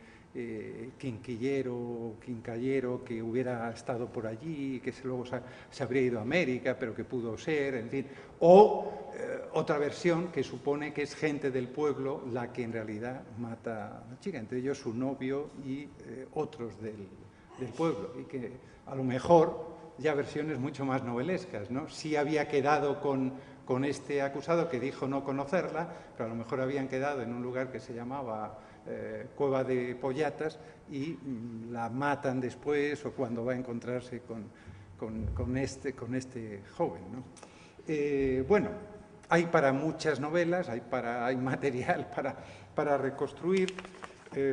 quinquillero o quincallero que hubiera estado por allí, que luego se habría ido a América, pero que pudo ser, en fin. O otra versión que supone que es gente del pueblo la que en realidad mata a la chica, entre ellos su novio y otros del pueblo, y que a lo mejor ya versiones mucho más novelescas, ¿no? Sí había quedado con este acusado que dijo no conocerla, pero a lo mejor habían quedado en un lugar que se llamaba Cueva de Pollatas y la matan después o cuando va a encontrarse con este joven, ¿no? Bueno, hay para muchas novelas, hay material para reconstruir,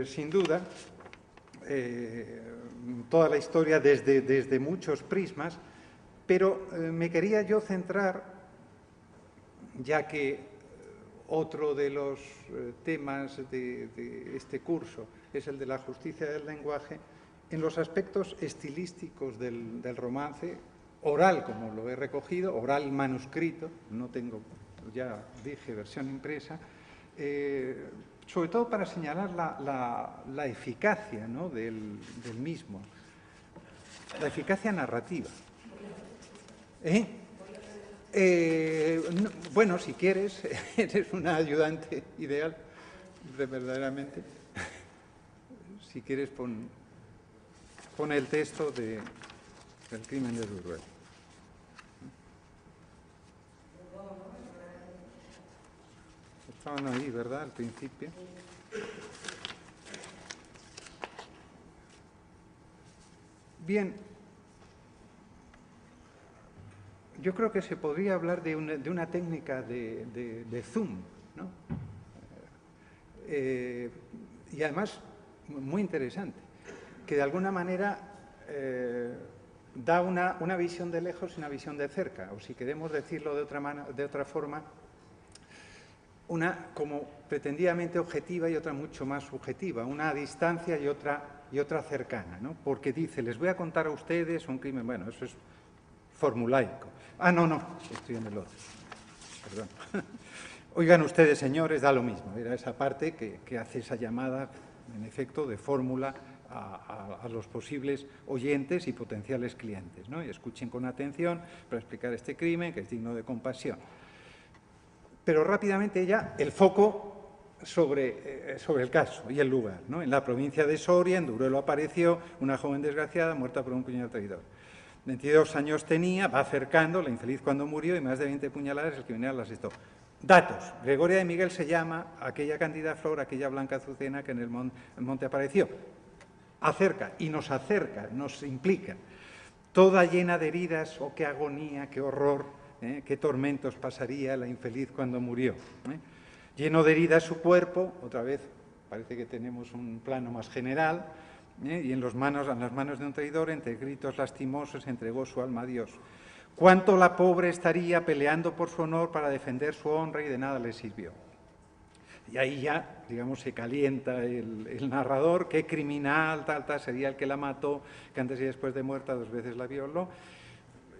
sin duda, toda la historia desde muchos prismas, pero me quería yo centrar, ya que otro de los temas de este curso es el de la justicia del lenguaje, en los aspectos estilísticos del romance, oral, como lo he recogido, oral manuscrito, no tengo, ya dije, versión impresa, sobre todo para señalar la eficacia, ¿no? del mismo, la eficacia narrativa. Bueno, si quieres, eres una ayudante ideal, verdaderamente. Si quieres, pon el texto del crimen de Duruel. Estaban ahí, ¿verdad?, al principio. Bien. Yo creo que se podría hablar de una técnica de zoom, ¿no? Y además muy interesante, que de alguna manera da una visión de lejos y una visión de cerca, o si queremos decirlo de otra forma, una como pretendidamente objetiva y otra mucho más subjetiva, una a distancia y otra cercana, ¿no? Porque dice, les voy a contar a ustedes un crimen, bueno, eso es formulaico. Ah, no, estoy en el otro, perdón. Oigan ustedes, señores, da lo mismo, era esa parte que hace esa llamada, en efecto, de fórmula a los posibles oyentes y potenciales clientes, ¿no? Y escuchen con atención para explicar este crimen, que es digno de compasión. Pero rápidamente ya el foco sobre el caso y el lugar, ¿no? En la provincia de Soria, en Duruelo, apareció una joven desgraciada muerta por un puñal traidor. 22 años tenía, va acercando, la infeliz cuando murió, y más de 20 puñaladas el criminal la asestó. Datos. Gregoria de Miguel se llama aquella cándida flor, aquella blanca azucena que en el monte apareció. Acerca, y nos acerca, nos implica. Toda llena de heridas, oh, qué agonía, qué horror, qué tormentos pasaría la infeliz cuando murió. Lleno de heridas su cuerpo, otra vez parece que tenemos un plano más general, y en las manos de un traidor, entre gritos lastimosos, entregó su alma a Dios. Cuánto la pobre estaría peleando por su honor para defender su honra y de nada le sirvió. Y ahí ya, digamos, se calienta el narrador, qué criminal, tal, sería el que la mató, que antes y después de muerta 2 veces la violó.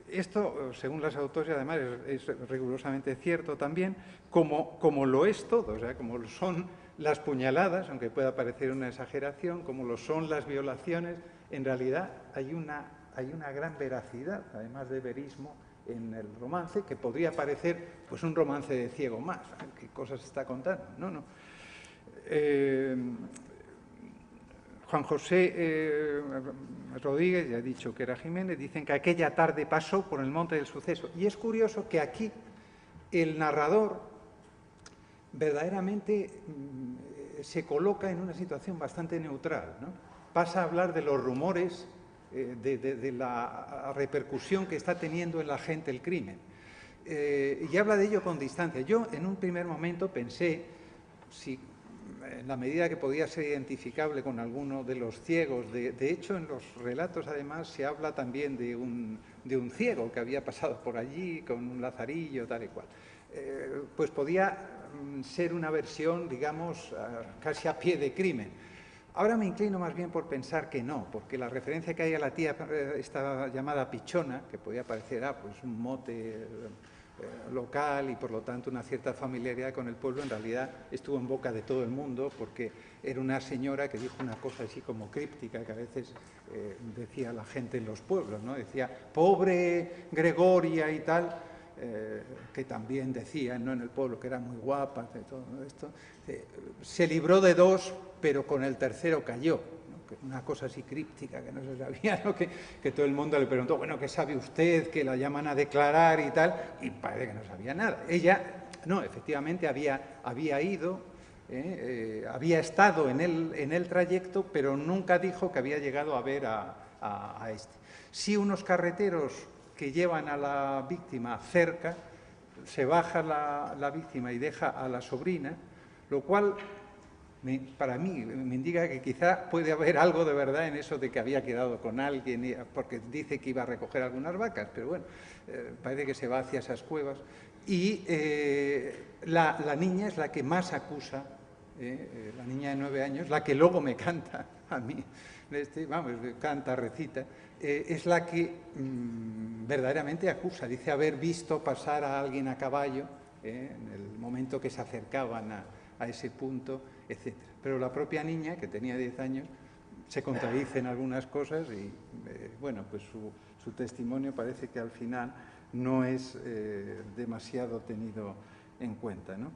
Esto, según las autores, además, es rigurosamente cierto también, como lo es todo, o sea, como lo son las puñaladas, aunque pueda parecer una exageración, como lo son las violaciones, en realidad hay una gran veracidad, además de verismo, en el romance, que podría parecer pues un romance de ciego más. ¿Qué cosas se está contando? No. Juan José Rodríguez, ya he dicho que era Jiménez, dicen que aquella tarde pasó por el monte del suceso. Y es curioso que aquí el narrador verdaderamente se coloca en una situación bastante neutral, ¿no? Pasa a hablar de los rumores, de la repercusión que está teniendo en la gente el crimen. Y habla de ello con distancia. Yo en un primer momento pensé, si en la medida que podía ser identificable con alguno de los ciegos, de hecho en los relatos además se habla también de un ciego que había pasado por allí con un lazarillo, tal y cual. Pues podía ser una versión, digamos, casi a pie de crimen. Ahora me inclino más bien por pensar que no, porque la referencia que hay a la tía, esta llamada Pichona, que podía parecer pues un mote local y por lo tanto una cierta familiaridad con el pueblo, en realidad estuvo en boca de todo el mundo porque era una señora que dijo una cosa así como críptica que a veces decía la gente en los pueblos, ¿no? Decía, pobre Gregoria y tal, que también decían, ¿no?, en el pueblo que era muy guapa, de todo esto, se libró de 2, pero con el tercero cayó, ¿no? Una cosa así críptica que no se sabía, ¿no? que todo el mundo le preguntó, bueno, ¿qué sabe usted? Que la llaman a declarar y tal, y parece que no sabía nada. Ella, no, efectivamente había ido, había estado en el trayecto, pero nunca dijo que había llegado a ver a este. Sí, unos carreteros que llevan a la víctima cerca, se baja la víctima y deja a la sobrina, lo cual para mí me indica que quizá puede haber algo de verdad en eso de que había quedado con alguien, porque dice que iba a recoger algunas vacas, pero bueno, parece que se va hacia esas cuevas. Y la niña es la que más acusa, la niña de 9 años, la que luego me canta a mí, canta, recita, es la que verdaderamente acusa. Dice haber visto pasar a alguien a caballo en el momento que se acercaban a ese punto, etc. Pero la propia niña, que tenía 10 años, se contradice en algunas cosas y, bueno, pues su testimonio parece que al final no es demasiado tenido en cuenta, ¿no?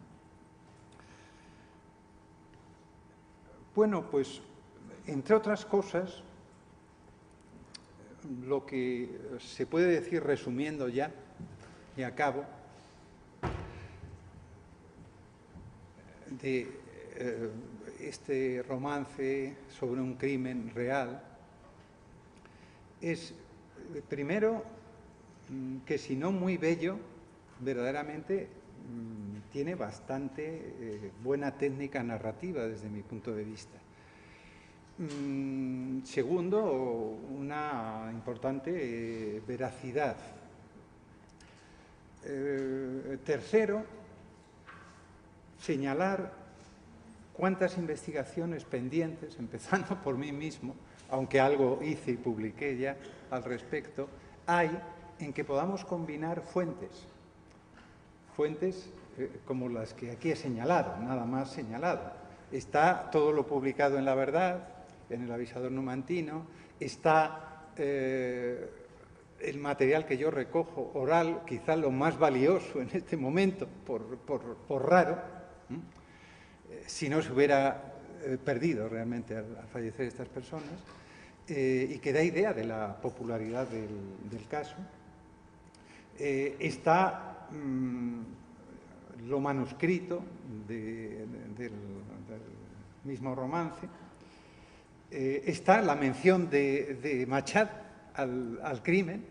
Bueno, pues, entre otras cosas, lo que se puede decir, resumiendo ya, y acabo, de este romance sobre un crimen real, es, primero, que si no muy bello, verdaderamente tiene bastante buena técnica narrativa desde mi punto de vista. Segundo, una importante veracidad. Tercero, señalar cuántas investigaciones pendientes, empezando por mí mismo, aunque algo hice y publiqué ya al respecto, hay en que podamos combinar fuentes como las que aquí he señalado, nada más señalado. Está todo lo publicado en La Verdad, en el Avisador Numantino, está el material que yo recojo oral, quizá lo más valioso en este momento, por raro, si no se hubiera perdido realmente al fallecer estas personas, y que da idea de la popularidad del caso. Está lo manuscrito del mismo romance. Está la mención de Machad al crimen.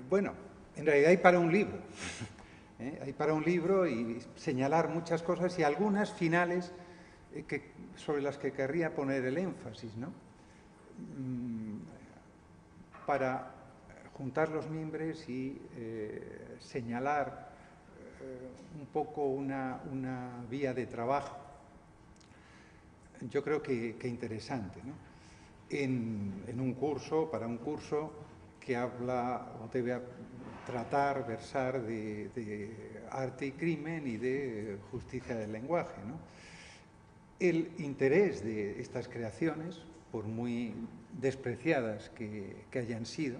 Bueno, en realidad hay para un libro. Hay para un libro y señalar muchas cosas y algunas finales sobre las que querría poner el énfasis, ¿no? Para juntar los mimbres y señalar un poco una vía de trabajo, yo creo que interesante, ¿no? En un curso, para un curso que habla o debe tratar, versar de arte y crimen y de justicia del lenguaje, ¿no? El interés de estas creaciones, por muy despreciadas que hayan sido,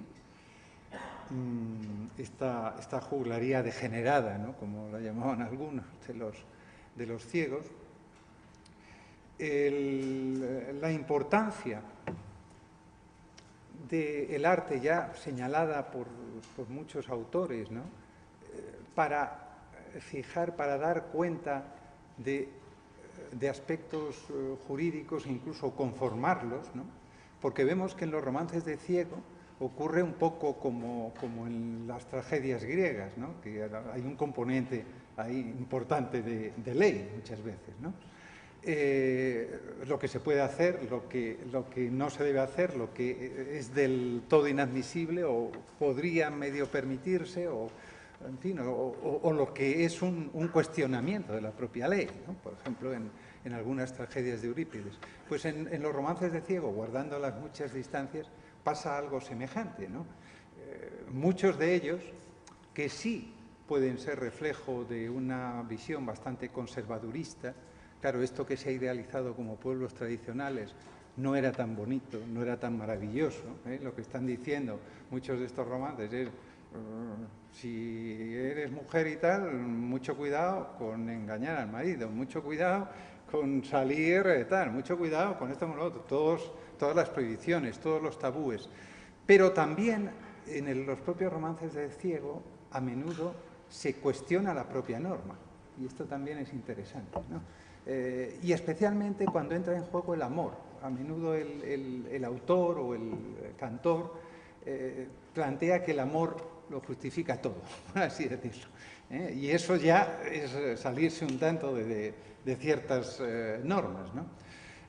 esta juglaría degenerada, ¿no?, como la llamaban algunos de los ciegos, la importancia del arte ya señalada por muchos autores, ¿no?, para fijar, para dar cuenta de aspectos jurídicos e incluso conformarlos, ¿no?, porque vemos que en los romances de Ciego ocurre un poco como en las tragedias griegas, ¿no?, que hay un componente ahí importante de ley muchas veces, ¿no? Lo que se puede hacer, lo que no se debe hacer, lo que es del todo inadmisible o podría medio permitirse, o, en fin, o lo que es un cuestionamiento de la propia ley, ¿no? Por ejemplo, en algunas tragedias de Eurípides. Pues en los romances de Ciego, guardando las muchas distancias, pasa algo semejante, ¿no? Muchos de ellos, que sí pueden ser reflejo de una visión bastante conservadurista. Claro, esto que se ha idealizado como pueblos tradicionales no era tan bonito, no era tan maravilloso, ¿eh? Lo que están diciendo muchos de estos romances es, si eres mujer y tal, mucho cuidado con engañar al marido, mucho cuidado con salir tal, mucho cuidado con esto, con lo otro, todas las prohibiciones, todos los tabúes. Pero también en los propios romances de Ciego a menudo se cuestiona la propia norma, y esto también es interesante, ¿no? Y especialmente cuando entra en juego el amor. A menudo el autor o el cantor plantea que el amor lo justifica todo, por así decirlo, ¿eh? Y eso ya es salirse un tanto de ciertas normas, ¿no?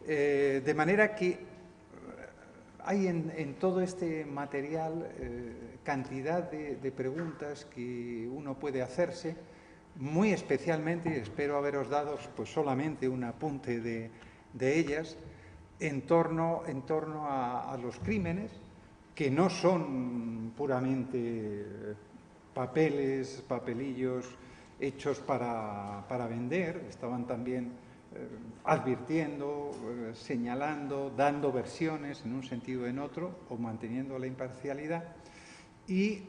De manera que hay en todo este material cantidad de preguntas que uno puede hacerse, muy especialmente, espero haberos dado pues solamente un apunte de ellas, en torno a los crímenes, que no son puramente papelillos hechos para vender, estaban también advirtiendo, señalando, dando versiones en un sentido o en otro, o manteniendo la imparcialidad, y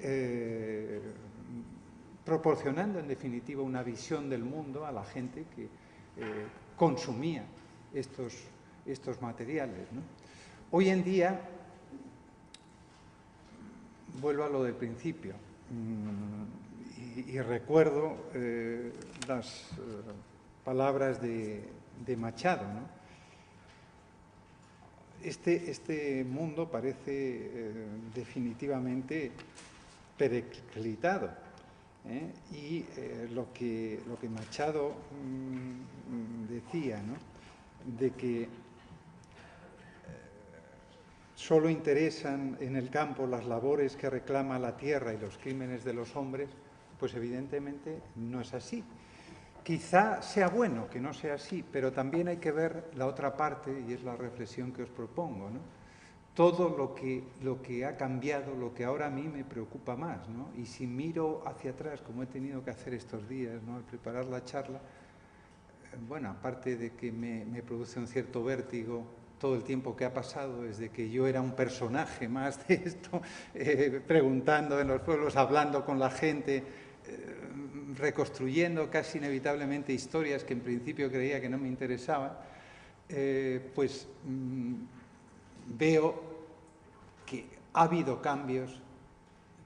proporcionando en definitiva una visión del mundo a la gente que consumía estos materiales, ¿no? Hoy en día, vuelvo a lo del principio, y recuerdo las palabras de Machado, ¿no? Este mundo parece definitivamente periclitado, ¿eh? Y lo que Machado decía, ¿no?, de que solo interesan en el campo las labores que reclama la tierra y los crímenes de los hombres, pues evidentemente no es así. Quizá sea bueno que no sea así, pero también hay que ver la otra parte, y es la reflexión que os propongo, ¿no? Todo lo que ha cambiado, lo que ahora a mí me preocupa más, ¿no? Y si miro hacia atrás, como he tenido que hacer estos días, ¿no?, al preparar la charla, bueno, aparte de que me produce un cierto vértigo todo el tiempo que ha pasado desde que yo era un personaje más de esto, preguntando en los pueblos, hablando con la gente, reconstruyendo casi inevitablemente historias que en principio creía que no me interesaban, pues veo que ha habido cambios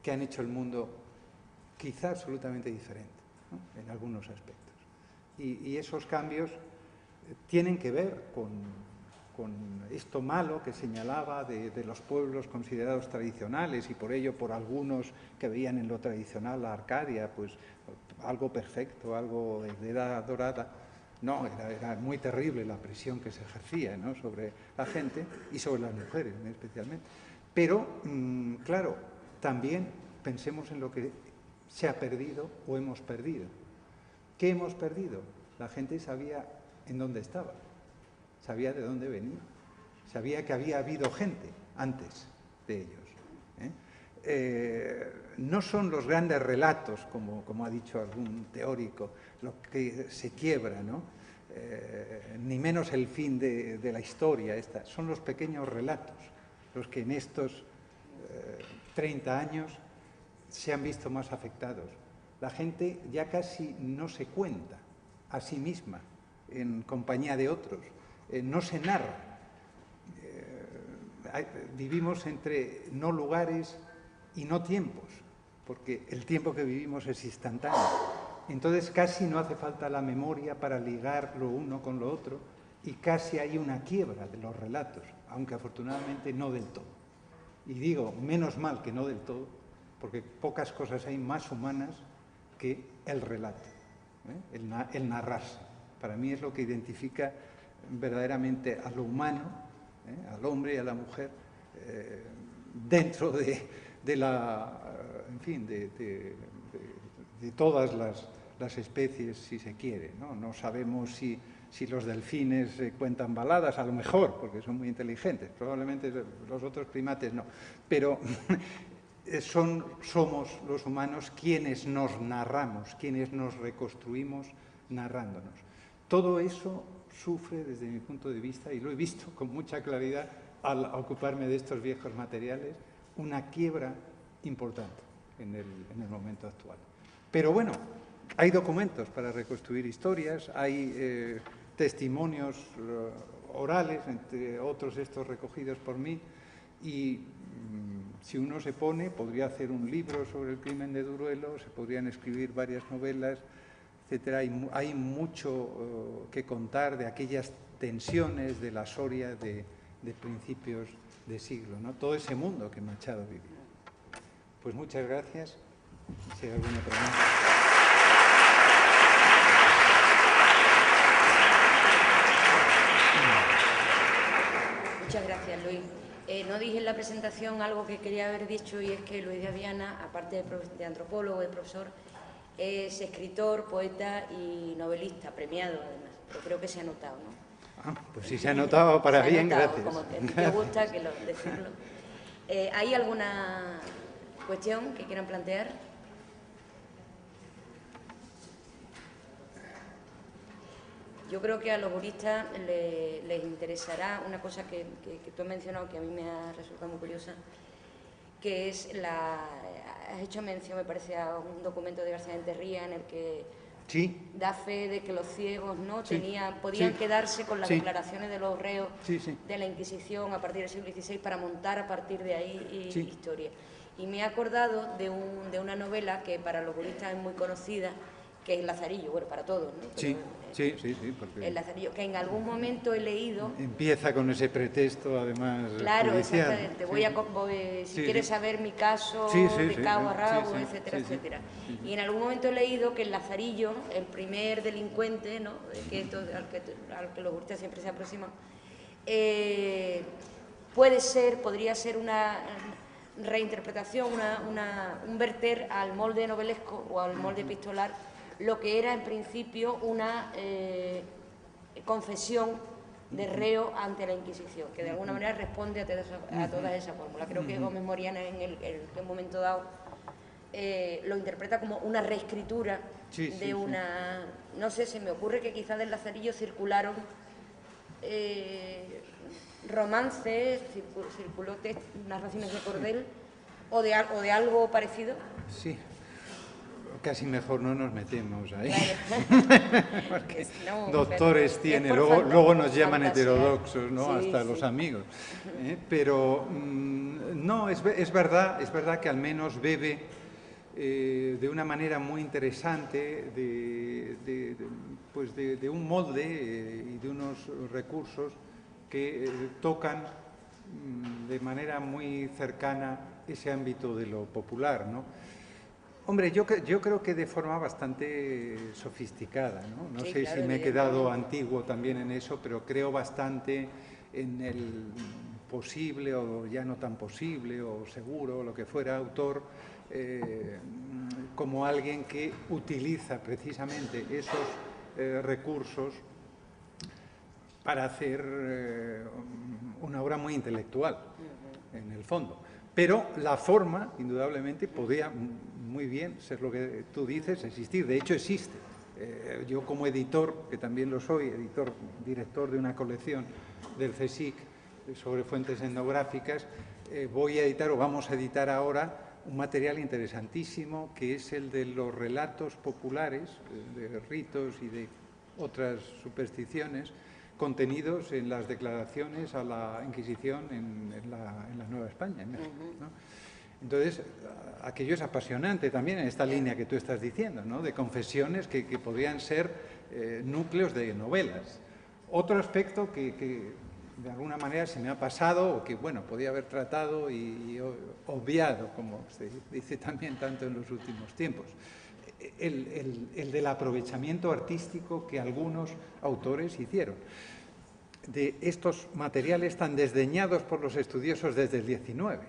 que han hecho el mundo quizá absolutamente diferente, ¿no?, en algunos aspectos. Y esos cambios tienen que ver con esto malo que señalaba de los pueblos considerados tradicionales, y por ello por algunos que veían en lo tradicional a Arcadia pues algo perfecto, algo de edad dorada. No, era muy terrible la presión que se ejercía, ¿no?, sobre la gente y sobre las mujeres especialmente. Pero, claro, también pensemos en lo que se ha perdido o hemos perdido. ¿Qué hemos perdido? La gente sabía en dónde estaba, sabía de dónde venía, sabía que había habido gente antes de ellos. No son los grandes relatos, como ha dicho algún teórico, lo que se quiebra, ¿no? Ni menos el fin de la historia. Son los pequeños relatos los que en estos 30 años se han visto más afectados. La gente ya casi no se cuenta a sí misma en compañía de otros, no se narra. Vivimos entre no lugares y no tiempos, porque el tiempo que vivimos es instantáneo. Entonces casi no hace falta la memoria para ligar lo uno con lo otro, y casi hay una quiebra de los relatos, aunque afortunadamente no del todo. Y digo, menos mal que no del todo, porque pocas cosas hay más humanas que el relato, el narrarse. Para mí es lo que identifica verdaderamente a lo humano, al hombre y a la mujer, dentro de todas las especies, si se quiere, ¿no? No sabemos si los delfines cuentan baladas, a lo mejor, porque son muy inteligentes, probablemente los otros primates no, pero somos los humanos quienes nos narramos, quienes nos reconstruimos narrándonos. Todo eso sufre, desde mi punto de vista, y lo he visto con mucha claridad al ocuparme de estos viejos materiales, una quiebra importante en el momento actual. Pero bueno, hay documentos para reconstruir historias, hay testimonios orales, entre otros estos recogidos por mí, y si uno se pone, podría hacer un libro sobre el crimen de Duruelo, se podrían escribir varias novelas, etcétera. Hay mucho que contar de aquellas tensiones de la Soria de principios de siglo, ¿no? Todo ese mundo que Machado vivía. Pues muchas gracias. Si hay alguna pregunta. Muchas gracias, Luis. No dije en la presentación algo que quería haber dicho, y es que Luis de Aviana, aparte de antropólogo, de profesor, es escritor, poeta y novelista, premiado además, pero creo que se ha notado, ¿no? Pues si se ha notado, para bien, gracias. Como te gusta decirlo. ¿Hay alguna cuestión que quieran plantear? Yo creo que a los juristas les interesará una cosa que tú has mencionado, que a mí me ha resultado muy curiosa, que es has hecho mención, me parece, a un documento de García Enterría en el que sí, da fe de que los ciegos no sí, podían sí, quedarse con las sí, declaraciones de los reos sí, sí, de la Inquisición a partir del siglo XVI para montar a partir de ahí sí, historia. Y me he acordado de una novela que para los juristas es muy conocida, que es El Lazarillo, bueno, para todos, ¿no? sí, sí, porque El Lazarillo, que en algún momento he leído. Empieza con ese pretexto, además, claro, judicial. exactamente. Sí. Si quieres saber mi caso, de cabo a rabo, etcétera, etcétera. Y en algún momento he leído que el Lazarillo, el primer delincuente, ¿no?, al que los juristas siempre se aproximan, podría ser una reinterpretación, un verter al molde novelesco o al molde epistolar, lo que era en principio una confesión de reo ante la Inquisición, que de alguna manera responde a todas esas fórmulas. Creo que Gómez Moriana en un momento dado lo interpreta como una reescritura de una... No sé, se me ocurre que quizás del Lazarillo circularon romances, circuló narraciones de cordel o de algo parecido. Sí, casi mejor no nos metemos ahí. Porque no, doctores tiene, luego nos llaman heterodoxos, ¿no? Sí, hasta los amigos. Pero no, es verdad que al menos bebe de una manera muy interesante de un molde y de unos recursos que tocan de manera muy cercana ese ámbito de lo popular, ¿no? Hombre, yo creo que de forma bastante sofisticada, ¿no? No sé si me he quedado antiguo también en eso, pero creo bastante en el posible o ya no tan posible o seguro, lo que fuera, autor, como alguien que utiliza precisamente esos recursos para hacer una obra muy intelectual, en el fondo. Pero la forma, indudablemente, podía muy bien ser lo que tú dices, existir. De hecho, existe. Yo como editor, que también lo soy, director de una colección del CSIC sobre fuentes etnográficas, voy a editar o vamos a editar ahora un material interesantísimo que es el de los relatos populares, de ritos y de otras supersticiones, contenidos en las declaraciones a la Inquisición en la Nueva España, en México, ¿no? Entonces, aquello es apasionante también en esta línea que tú estás diciendo, ¿no? De confesiones que podrían ser núcleos de novelas. Otro aspecto que de alguna manera se me ha pasado o que, bueno, podía haber tratado y obviado, como se dice también tanto en los últimos tiempos, el del aprovechamiento artístico que algunos autores hicieron de estos materiales tan desdeñados por los estudiosos desde el XIX.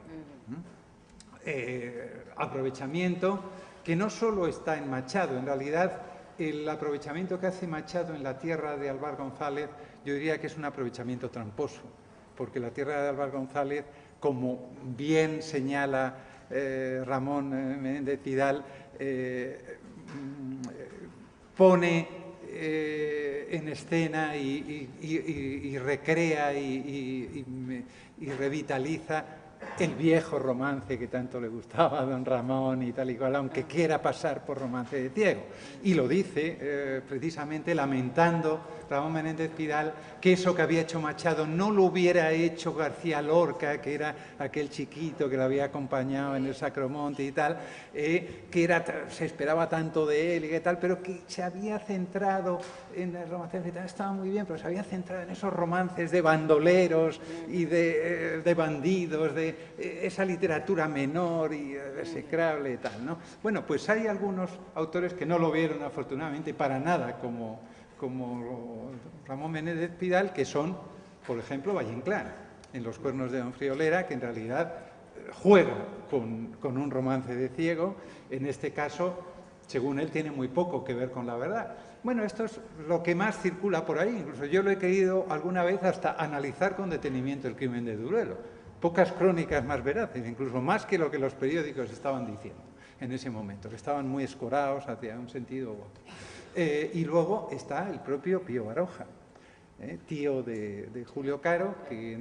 Aprovechamiento que no solo está en Machado, en realidad el aprovechamiento que hace Machado en la tierra de Álvar González, yo diría que es un aprovechamiento tramposo, porque la tierra de Álvar González, como bien señala Ramón Menéndez Pidal, pone en escena y recrea y revitaliza el viejo romance que tanto le gustaba a don Ramón y tal y cual, aunque quiera pasar por romance de ciego. Y lo dice precisamente lamentando Ramón Menéndez Pidal que eso que había hecho Machado no lo hubiera hecho García Lorca, que era aquel chiquito que lo había acompañado en el Sacromonte y tal, que se esperaba tanto de él y qué tal, pero que se había centrado en el romance de tal, estaba muy bien, pero se había centrado en esos romances de bandoleros y de bandidos, de esa literatura menor y execrable y tal, ¿no? Bueno, pues hay algunos autores que no lo vieron afortunadamente para nada como Ramón Menéndez Pidal, que son, por ejemplo, Valle Inclán, en Los cuernos de don Friolera, que en realidad juega con un romance de ciego. En este caso, según él, tiene muy poco que ver con la verdad. Bueno, esto es lo que más circula por ahí. Incluso yo lo he querido alguna vez hasta analizar con detenimiento el crimen de Duruelo. Pocas crónicas más veraces, incluso más que lo que los periódicos estaban diciendo en ese momento, que estaban muy escorados hacia un sentido u otro. Y luego está el propio Pío Baroja, tío de Julio Caro, que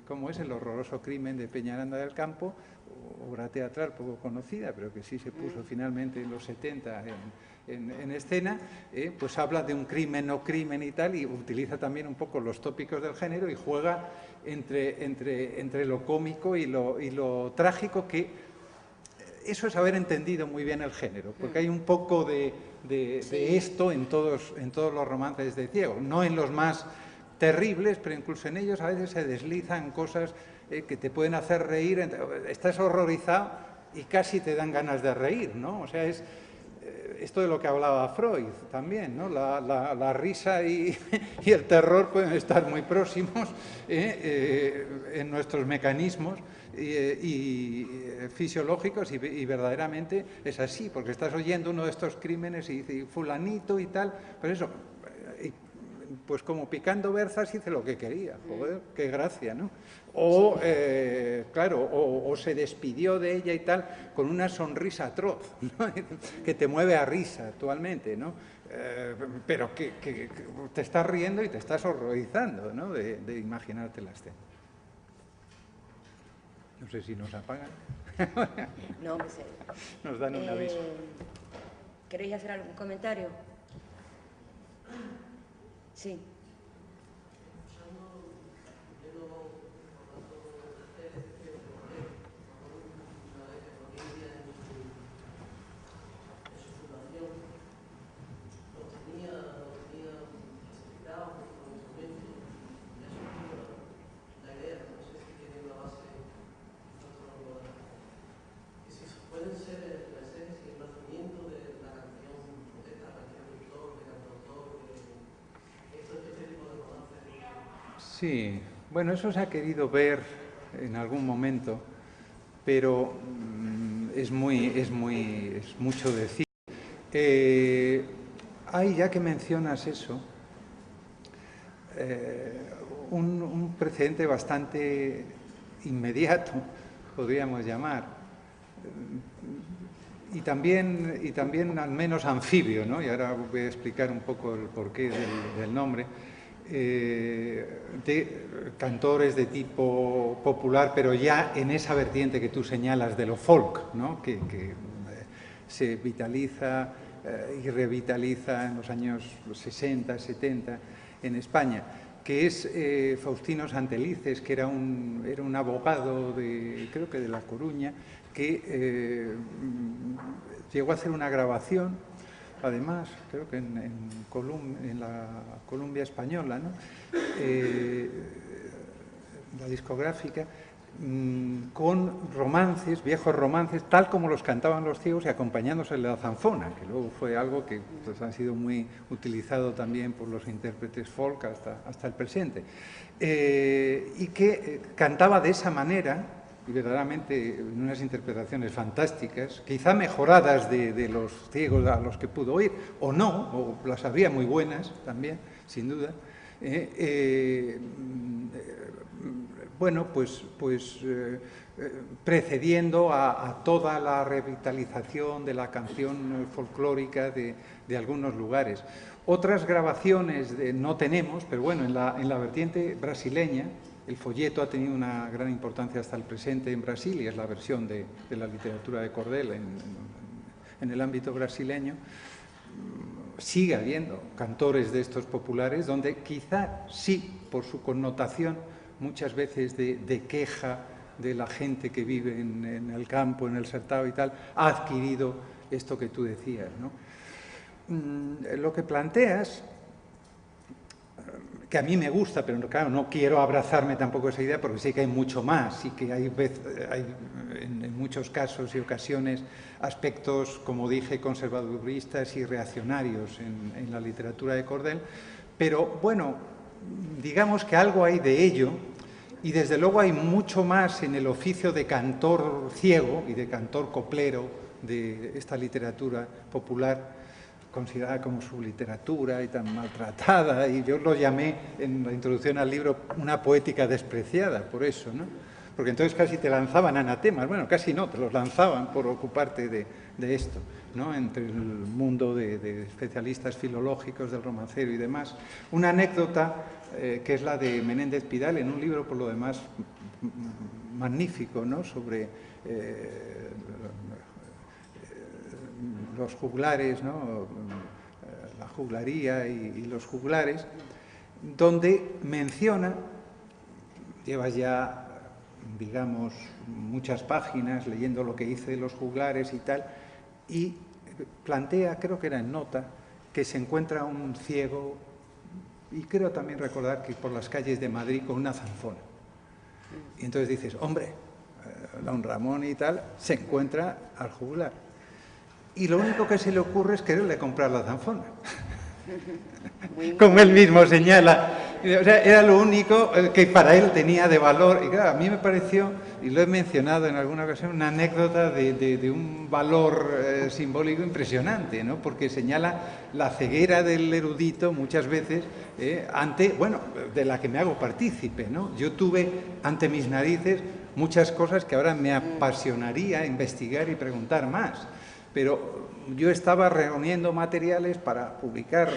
como es El horroroso crimen de Peñaranda del Campo, obra teatral poco conocida, pero que sí se puso finalmente en los 70 en escena, pues habla de un crimen, no crimen y tal, y utiliza también un poco los tópicos del género y juega entre lo cómico y lo trágico, que eso es haber entendido muy bien el género, porque hay un poco de esto en todos los romances de ciego, no en los más terribles, pero incluso en ellos a veces se deslizan cosas que te pueden hacer reír, estás horrorizado y casi te dan ganas de reír, ¿no? O sea, esto de lo que hablaba Freud también, ¿no? La risa y el terror pueden estar muy próximos en nuestros mecanismos fisiológicos y verdaderamente es así, porque estás oyendo uno de estos crímenes y dice fulanito y tal, pues eso, pues como picando berzas hice lo que quería, joder, qué gracia, ¿no? O, claro, o se despidió de ella y tal con una sonrisa atroz, ¿no? Que te mueve a risa actualmente, ¿no? Pero que te estás riendo y te estás horrorizando, ¿no? De imaginarte la escena. No sé si nos apagan. No, pues, nos dan un aviso. ¿Queréis hacer algún comentario? Sí. Sí, bueno, eso se ha querido ver en algún momento, pero es mucho decir. Hay, ya que mencionas eso, un precedente bastante inmediato, podríamos llamar, y también al menos anfibio, ¿no? Y ahora voy a explicar un poco el porqué del nombre. De cantores de tipo popular, pero ya en esa vertiente que tú señalas de lo folk, ¿no? que se vitaliza y revitaliza en los años 60, 70 en España, que es Faustino Santelices, que era un abogado creo que de La Coruña, que llegó a hacer una grabación, además, creo que en la Columbia Española, ¿no? La discográfica, con romances, viejos romances, tal como los cantaban los ciegos y acompañándose de la zanfona, que luego fue algo que pues, ha sido muy utilizado también por los intérpretes folk hasta el presente. Y que cantaba de esa manera, y verdaderamente en unas interpretaciones fantásticas, quizá mejoradas de los ciegos a los que pudo oír, o no, o las habría muy buenas también, sin duda. Bueno, pues precediendo a toda la revitalización de la canción folclórica de algunos lugares. Otras grabaciones no tenemos, pero bueno, en la vertiente brasileña, el folleto ha tenido una gran importancia hasta el presente en Brasil y es la versión de la literatura de cordel en el ámbito brasileño. Sigue habiendo cantores de estos populares donde quizá sí, por su connotación muchas veces de queja de la gente que vive en el campo, en el sertao y tal, ha adquirido esto que tú decías, ¿no? Lo que planteas, que a mí me gusta, pero claro, no quiero abrazarme tampoco esa idea porque sé que hay mucho más y que hay en muchos casos y ocasiones aspectos, como dije, conservaduristas y reaccionarios en la literatura de cordel, pero bueno, digamos que algo hay de ello y desde luego hay mucho más en el oficio de cantor ciego y de cantor coplero de esta literatura popular considerada como su literatura y tan maltratada, y yo lo llamé en la introducción al libro una poética despreciada, por eso, ¿no? Porque entonces casi te lanzaban anatemas, bueno, casi no, te los lanzaban por ocuparte de esto, ¿no? Entre el mundo de especialistas filológicos, del romancero y demás. Una anécdota que es la de Menéndez Pidal, en un libro, por lo demás, magnífico, ¿no? Sobre los juglares, ¿no? La juglaría y los juglares, donde menciona, llevas ya, digamos, muchas páginas leyendo lo que dice de los juglares y tal, y plantea, creo que era en nota, que se encuentra un ciego, y creo también recordar que por las calles de Madrid con una zanfona. Y entonces dices, hombre, don Ramón y tal, se encuentra al juglar. y lo único que se le ocurre es quererle comprar la zanfona. Como él mismo señala, o sea, era lo único que para él tenía de valor. Y claro, a mí me pareció, y lo he mencionado en alguna ocasión, una anécdota de un valor simbólico impresionante, ¿no? Porque señala la ceguera del erudito muchas veces de la que me hago partícipe, ¿no? Yo tuve ante mis narices muchas cosas que ahora me apasionaría investigar y preguntar más, pero yo estaba reuniendo materiales para publicar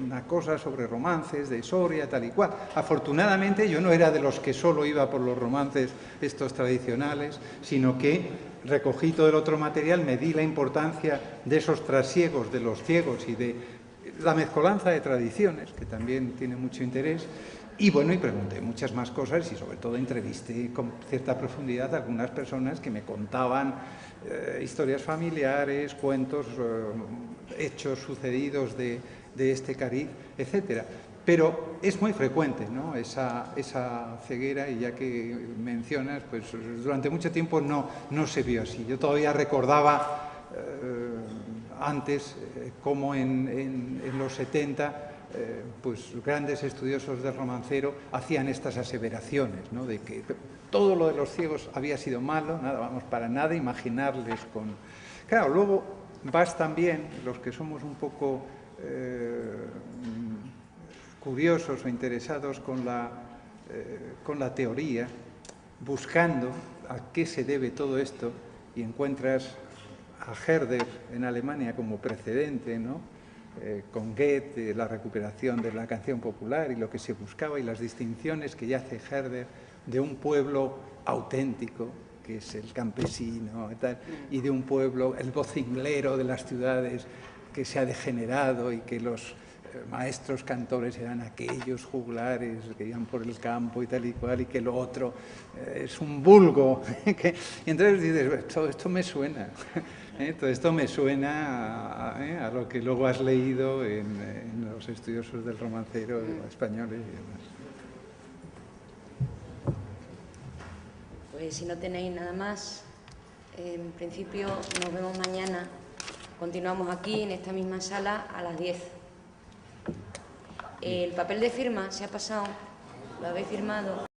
una cosa sobre romances de Soria, tal y cual. Afortunadamente yo no era de los que solo iba por los romances estos tradicionales, sino que recogí todo el otro material, me di la importancia de esos trasiegos de los ciegos y de la mezcolanza de tradiciones, que también tiene mucho interés. Y bueno, y pregunté muchas más cosas y sobre todo entrevisté con cierta profundidad a algunas personas que me contaban historias familiares, cuentos, hechos sucedidos de este cariz, etc. Pero es muy frecuente, ¿no?, esa ceguera, y ya que mencionas, pues durante mucho tiempo no se vio así. Yo todavía recordaba antes cómo en los 70 pues grandes estudiosos del romancero hacían estas aseveraciones, ¿no?, de que todo lo de los ciegos había sido malo, nada, vamos, para nada imaginarles con... Claro, luego vas también, los que somos un poco curiosos o interesados con la teoría, buscando a qué se debe todo esto, y encuentras a Herder en Alemania como precedente, ¿no?, con Goethe, la recuperación de la canción popular y lo que se buscaba y las distinciones que ya hace Herder de un pueblo auténtico, que es el campesino, y de un pueblo, el vocinglero de las ciudades, que se ha degenerado, y que los maestros cantores eran aquellos juglares que iban por el campo y tal y cual, y que lo otro es un vulgo. Y entonces dices, todo esto me suena. Todo esto me suena a lo que luego has leído en los estudiosos del romancero españoles y demás. Pues si no tenéis nada más, en principio nos vemos mañana. Continuamos aquí en esta misma sala a las 10. El papel de firma se ha pasado, lo habéis firmado.